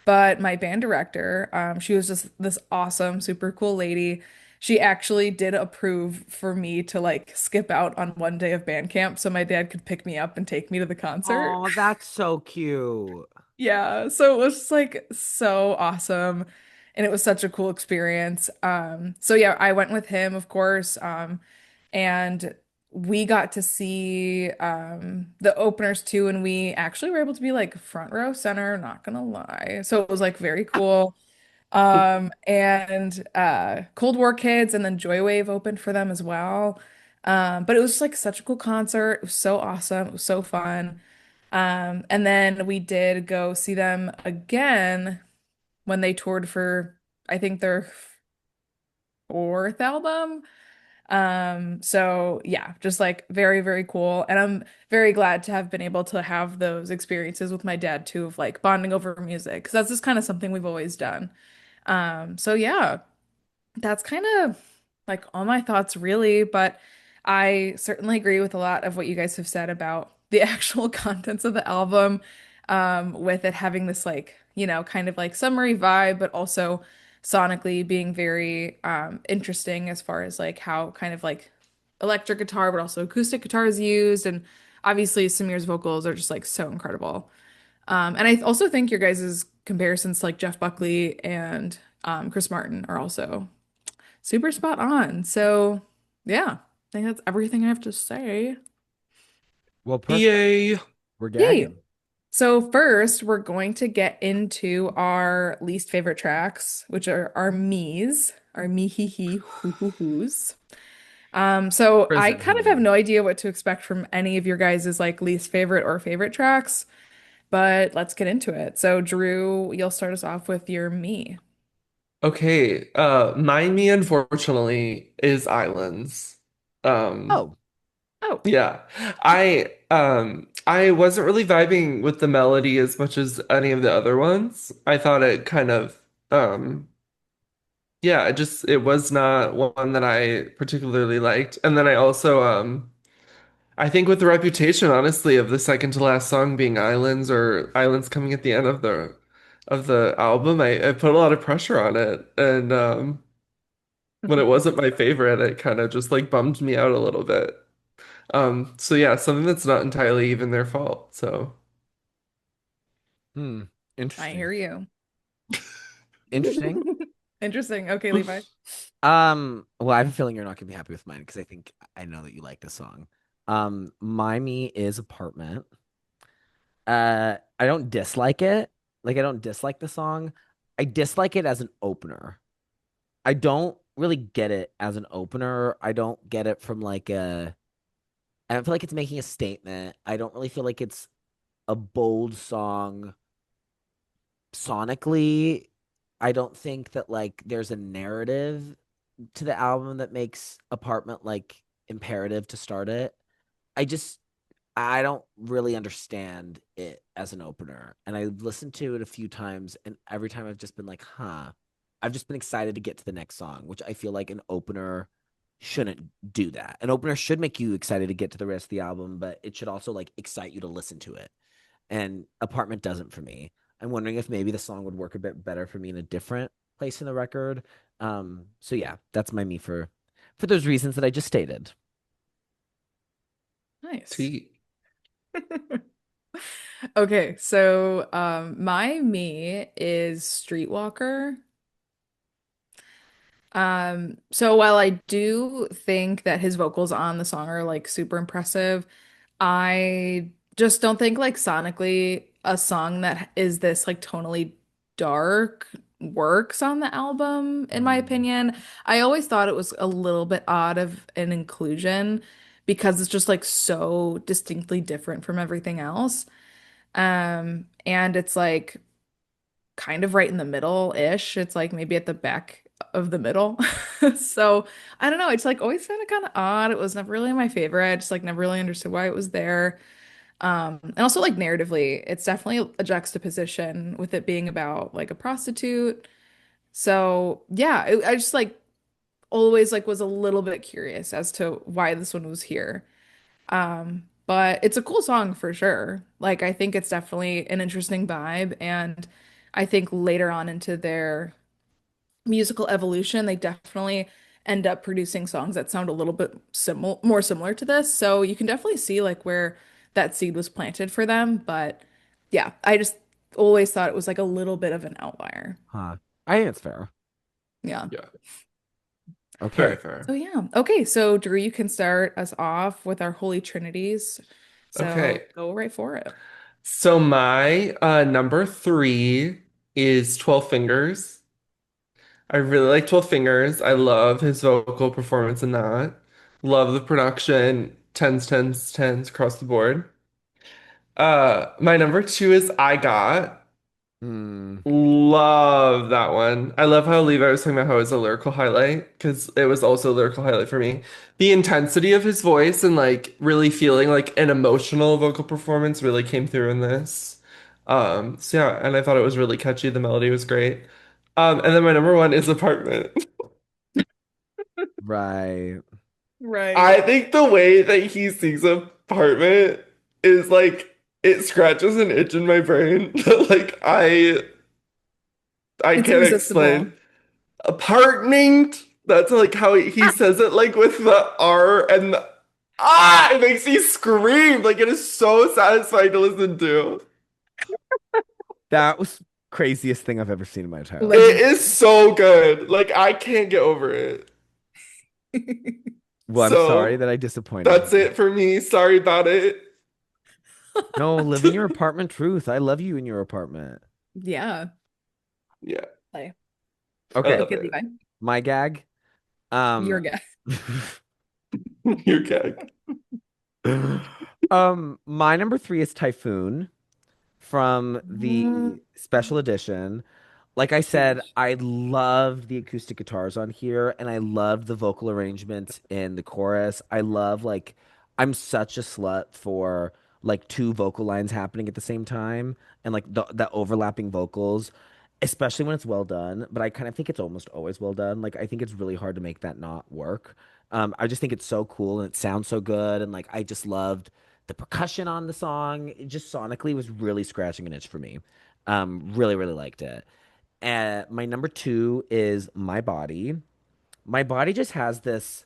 But my band director, she was just this awesome, super cool lady. She actually did approve for me to like skip out on one day of band camp so my dad could pick me up and take me to the concert. Oh, that's so cute. Yeah, so it was just like so awesome and it was such a cool experience. So yeah, I went with him, of course. And we got to see the openers too, and we actually were able to be like front row center, not gonna lie. So it was like very cool. And Cold War Kids and then Joywave opened for them as well. But it was just like such a cool concert. It was so awesome. It was so fun. And then we did go see them again when they toured for, I think, their fourth album. So yeah, just like very, very cool. And I'm very glad to have been able to have those experiences with my dad too, of like bonding over music, because that's just kind of something we've always done. So yeah, that's kind of like all my thoughts really, but I certainly agree with a lot of what you guys have said about the actual contents of the album, with it having this like, you know, kind of like summery vibe, but also sonically being very interesting as far as like how kind of like electric guitar, but also acoustic guitar is used. And obviously Samir's vocals are just like so incredible. And I also think your guys' comparisons to like Jeff Buckley and Chris Martin are also super spot on. So, yeah, I think that's everything I have to say. Well, perfect. Yay. We're Yay. gagging. So, first, we're going to get into our least favorite tracks, which are our me's, our me hee hee hoo hoo hoos. So I Prison kind of have Hulu. no idea what to expect from any of your guys' like least favorite or favorite tracks, but let's get into it. So, Drew, you'll start us off with your me. Okay. Mine me unfortunately is Islands. Um Oh. Oh, Yeah. I wasn't really vibing with the melody as much as any of the other ones. I thought it kind of yeah, it was not one that I particularly liked. And then I also I think with the reputation, honestly, of the second to last song being Islands or Islands coming at the end of the album, I put a lot of pressure on it. And when it wasn't my favorite, it kind of just like bummed me out a little bit. So yeah, something that's not entirely even their fault. So Hmm. I Interesting. hear you. Interesting. Interesting. Okay, Levi. Well, I have a feeling you're not gonna be happy with mine because I think I know that you like this song. My Me is Apartment. I don't dislike it. Like I don't dislike the song. I dislike it as an opener. I don't really get it as an opener. I don't get it from like a I don't feel like it's making a statement. I don't really feel like it's a bold song sonically. I don't think that like there's a narrative to the album that makes Apartment like imperative to start it. I just I don't really understand it as an opener. And I listened to it a few times, and every time I've just been like, huh. I've just been excited to get to the next song, which I feel like an opener shouldn't do that. An opener should make you excited to get to the rest of the album, but it should also like excite you to listen to it. And Apartment doesn't for me. I'm wondering if maybe the song would work a bit better for me in a different place in the record. So yeah, that's my me for those reasons that I just stated. Nice. T. Okay, so my me is Streetwalker. So while I do think that his vocals on the song are like super impressive, I just don't think like sonically a song that is this like tonally dark works on the album, in my Mm. opinion. I always thought it was a little bit odd of an inclusion because it's just like so distinctly different from everything else. And it's like kind of right in the middle-ish. It's like maybe at the back of the middle. So I don't know. It's like always found it kind of odd. It was never really my favorite. I just like never really understood why it was there. And also like narratively, it's definitely a juxtaposition with it being about like a prostitute. So yeah, I just like always like was a little bit curious as to why this one was here. But it's a cool song for sure. Like I think it's definitely an interesting vibe, and I think later on into their musical evolution, they definitely end up producing songs that sound a little bit more similar to this. So you can definitely see like where that seed was planted for them. But yeah, I just always thought it was like a little bit of an outlier. Huh. I think it's fair. Yeah. Yeah, very Okay. So fair. yeah. Okay, so Drew, you can start us off with our Holy Trinities. So Okay. go right for it. So my number three is 12 Fingers. I really like 12 Fingers. I love his vocal performance in that. Love the production. Tens, tens, tens across the board. My number two is I Got. Hmm. Love that one. I love how Levi was talking about how it was a lyrical highlight because it was also a lyrical highlight for me. The intensity of his voice and like really feeling like an emotional vocal performance really came through in this. So yeah, and I thought it was really catchy. The melody was great. And then my number one is Apartment. Right. Right. I think the way that he sings Apartment is like it scratches an itch in my brain that like I It's can't irresistible. explain. Apartment. That's like how he says it, like with the R and the it makes me scream. Like it is so satisfying to listen to. That was craziest thing I've ever seen in my entire life. It is Legendary. so good. Like I can't get over it. Well, I'm sorry So that I disappointed that's you. it for me. Sorry about it. No, live in your apartment truth. I love you in your apartment. Yeah. Yeah, Play. I Okay, love Okay, it. Levi. my gag. Your Um, guess. Your gag. my number three is Typhoon from the special edition. Like I said, Sheesh. I love the acoustic guitars on here, and I love the vocal arrangements in the chorus. I love like I'm such a slut for like two vocal lines happening at the same time and like the overlapping vocals, especially when it's well done. But I kind of think it's almost always well done. Like I think it's really hard to make that not work. I just think it's so cool and it sounds so good. And like I just loved the percussion on the song. It just sonically was really scratching an itch for me. Really, really liked it. My number two is My Body. My Body just has this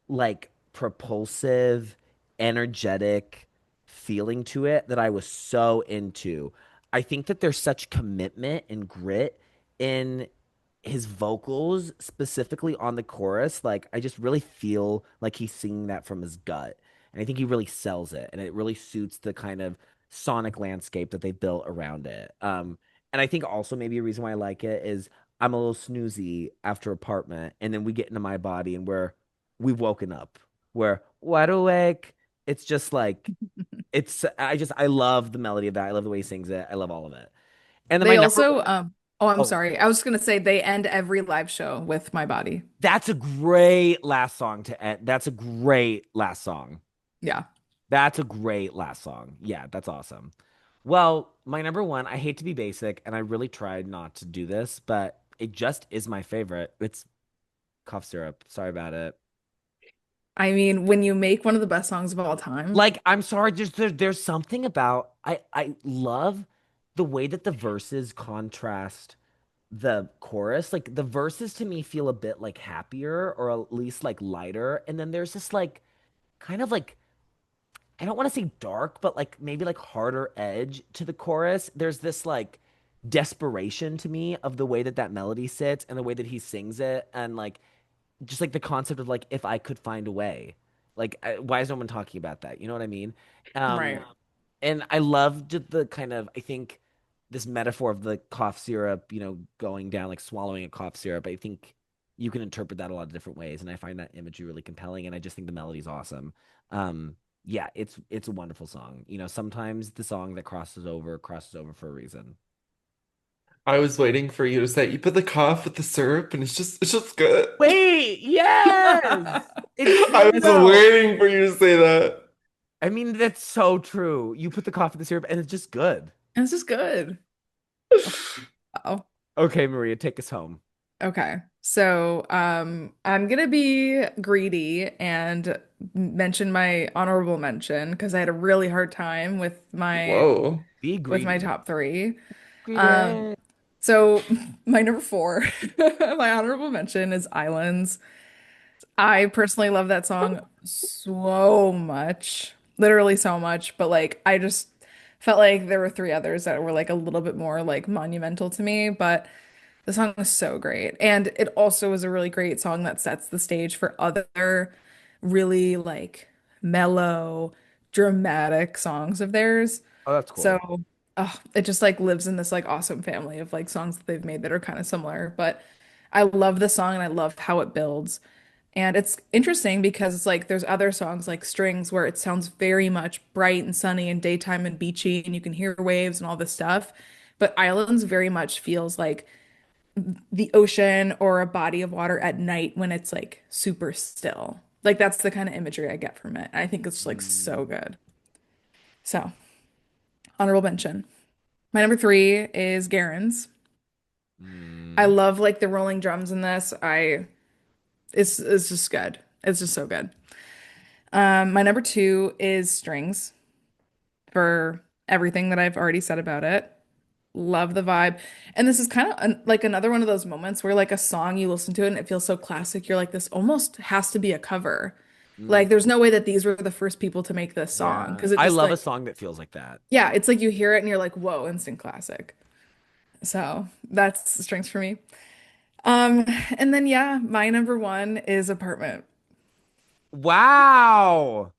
like propulsive, energetic feeling to it that I was so into. I think that there's such commitment and grit in his vocals, specifically on the chorus. Like, I just really feel like he's singing that from his gut. And I think he really sells it. And it really suits the kind of sonic landscape that they built around it. And I think also maybe a reason why I like it is I'm a little snoozy after apartment. And then we get into My Body and we've woken up. We're wide awake. It's just like, I love the melody of that. I love the way he sings it. I love all of it. And then my They number also, one, oh, I'm oh, sorry. I was just gonna say they end every live show with My Body. that's a great last song to end. That's a great last song. Yeah. That's a great last song. Yeah, that's awesome. Well, my number one, I hate to be basic, and I really tried not to do this, but it just is my favorite. It's cough syrup. Sorry about it. I mean, when you make one of the best songs of all time, Like, I'm sorry, there's something about I love the way that the verses contrast the chorus. Like the verses to me feel a bit like happier or at least like lighter. And then there's this like kind of like I don't want to say dark, but like maybe like harder edge to the chorus. There's this like desperation to me of the way that that melody sits and the way that he sings it and like just like the concept of like if I could find a way. Like why is no one talking about that? You know what I mean? right? And I loved the kind of I think this metaphor of the cough syrup, going down like swallowing a cough syrup. I think you can interpret that a lot of different ways, and I find that imagery really compelling. And I just think the melody's awesome. Yeah, it's a wonderful song. Sometimes the song that crosses over for a reason. I was waiting for you to say you put the cough with the syrup, and it's just good. Wait, yes, it's I true was though. waiting for you to say that. I mean, that's so true. You put the coffee in the syrup, and it's just good. And it's just good. Oh, Okay, Maria, take us home. okay. So, I'm gonna be greedy and mention my honorable mention because I had a really hard time Whoa. Be with my greedy. top three. Um, Greedy. so my number four, my honorable mention is Islands. I personally love that song so much, literally so much, but like I just felt like there were three others that were like a little bit more like monumental to me, but the song is so great. And it also is a really great song that sets the stage for other really like mellow, dramatic songs of theirs. Oh, that's cool. So, it just like lives in this like awesome family of like songs that they've made that are kind of similar, but I love the song and I love how it builds. And it's interesting because it's like there's other songs like Strings where it sounds very much bright and sunny and daytime and beachy and you can hear waves and all this stuff. But Islands very much feels like the ocean or a body of water at night when it's like super still. Like that's the kind of imagery I get from it. I think it's like so Mm, good. So, honorable mention. My number three is Garen's. I mm, love like the rolling drums in this. It's just good. It's just so good. My number two is Strings for everything that I've already said about it. Love the vibe. And this is kind of like another one of those moments where like a song you listen to it and it feels so classic. You're like, this almost has to be a cover. mm. Like, there's no way that these were the first people to make this song Yeah. because it I just love a like, song that feels like that. yeah, it's like you hear it and you're like, whoa, instant classic. So that's Strings for me. Um, and then yeah, my number one is Apartment. Wow.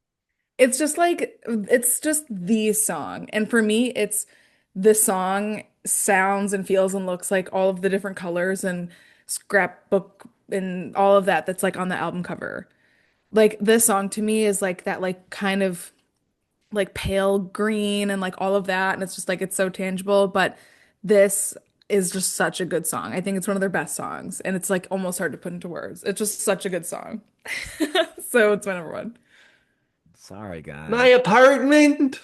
It's just like it's just the song. And for me, it's the song sounds and feels and looks like all of the different colors and scrapbook and all of that that's like on the album cover. Like this song to me is like that like kind of like pale green and like all of that and it's just like it's so tangible, but this is just such a good song. I think it's one of their best songs and it's like almost hard to put into words. It's just such a good song. So it's my number one. Sorry, My guys. apartment.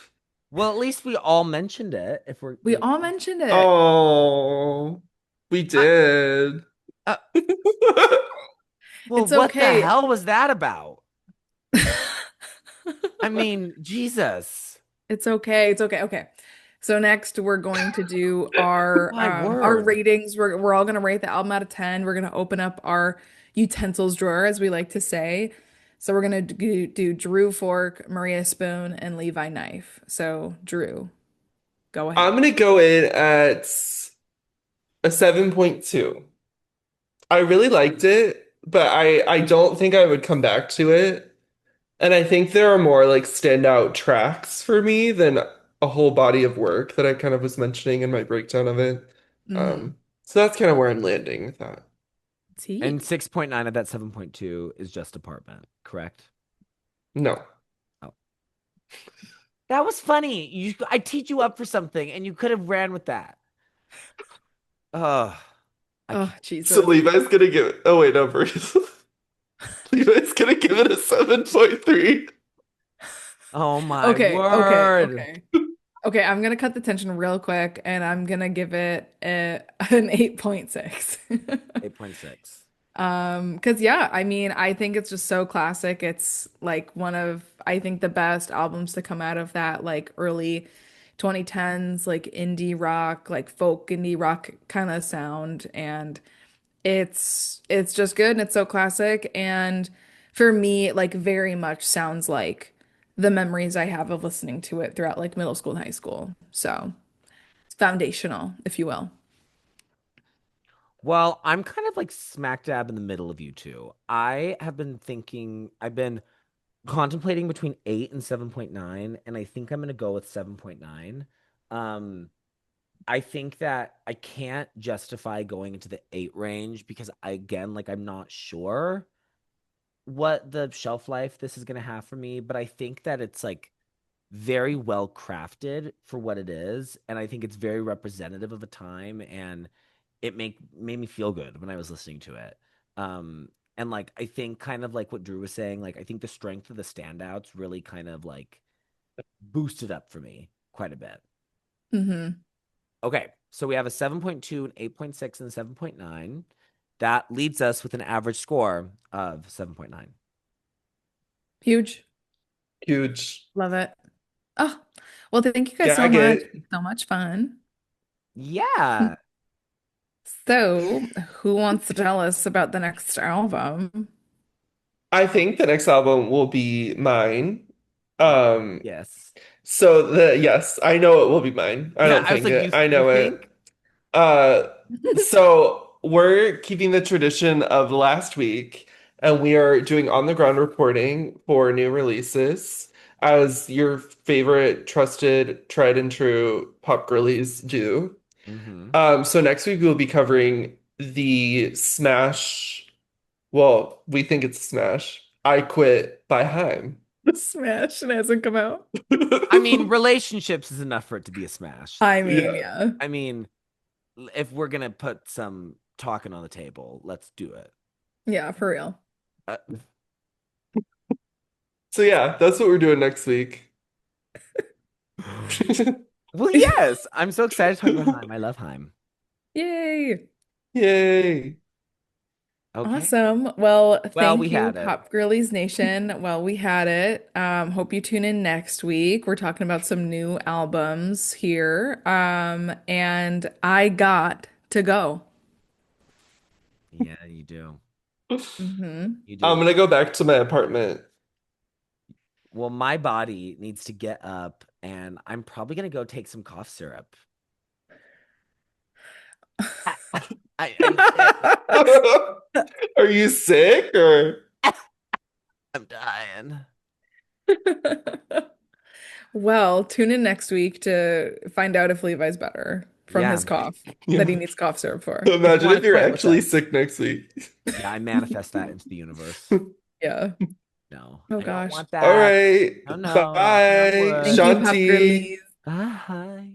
Well, at least we all mentioned it. If we're, We all mentioned it. Oh, we I, did. uh, well, It's what the okay. hell was that about? I mean, Jesus. It's okay. It's okay. Okay. So next we're going to do My our word. ratings. We're all gonna rate the album out of 10. We're gonna open up our utensils drawer, as we like to say. So we're gonna do Drew fork, Maria spoon, and Levi knife. So Drew, go I'm ahead. gonna go in at a 7.2. I really liked it, but I don't think I would come back to it. And I think there are more like standout tracks for me than a whole body of work that I kind of was mentioning in my breakdown of it. Mm-hmm. So that's kind of where I'm landing with that. And Tea. 6.9 of that 7.2 is just apartment, correct? No. Oh. That was funny. I teed you up for something and you could have ran with that. Oh, I Oh, can't. So Jesus. Levi's gonna give it. Oh wait, no, Bruce. Levi's gonna give it a 7.3. Oh my Okay, okay, word. okay. Okay, I'm gonna cut the tension real quick and I'm gonna give it an 8.6. 8.6. 'Cause yeah, I mean, I think it's just so classic. It's like one of, I think, the best albums to come out of that like early 2010s, like indie rock, like folk indie rock kind of sound. And it's just good and it's so classic. And for me, it like very much sounds like the memories I have of listening to it throughout like middle school and high school. So it's foundational, if you will. Well, I'm kind of like smack dab in the middle of you two. I've been contemplating between 8 and 7.9, and I think I'm going to go with 7.9. Um, I think that I can't justify going into the 8 range because again, like I'm not sure what the shelf life this is going to have for me, but I think that it's like very well crafted for what it is, and I think it's very representative of a time, and it made me feel good when I was listening to it. Um, and like I think kind of like what Drew was saying, like I think the strength of the standouts really kind of like boosted up for me quite a bit. Hmm. Okay, so we have a 7.2, an 8.6, and a 7.9. That leaves us with an average score of 7.9. Huge. Huge. Love it. Oh, well, thank you guys so Gag much. it. So much fun. Yeah. So, who wants to tell us about the next album? I think the next album will be mine. Um, Yes. yes, I know it will be mine. I don't I was think like, it. I you know it. think? Uh, so we're keeping the tradition of last week, and we are doing on the ground reporting for new releases, as your favorite, trusted, tried and true pop girlies do. Mm-hmm. So next week we'll be covering the smash. Well, we think it's a smash. I Quit by Haim. Smash, it hasn't come out. I mean, relationships is enough for it to be a smash. I mean, Yeah. yeah. I mean, if we're gonna put some talking on the table, let's do it. Yeah, for real. Uh, So yeah, that's what we're doing next week. well, yes, I'm so excited to talk about Heim. I love Heim. Yay. Yay. Okay. Awesome. Well, Well, we thank you, had it. Pop Girlies Nation. Well, we had it. Hope you tune in next week. We're talking about some new albums here. And I got to go. Yeah, you do. Hmm. You I'm do. gonna go back to my apartment. Well, my body needs to get up, and I'm probably gonna go take some cough syrup. I'm sick. Are you sick or? I'm dying. Well, tune in next week to find out if Levi's better from Yeah. his cough that Yeah. he needs cough syrup for. If you Imagine want to if you're quit with actually us. sick next week. Yeah, I manifest that into the universe. Yeah. No, Oh I don't gosh. want All that. right. No, no, knock on Bye, Thank you, wood. Pop Shanti. Girlies. Bye.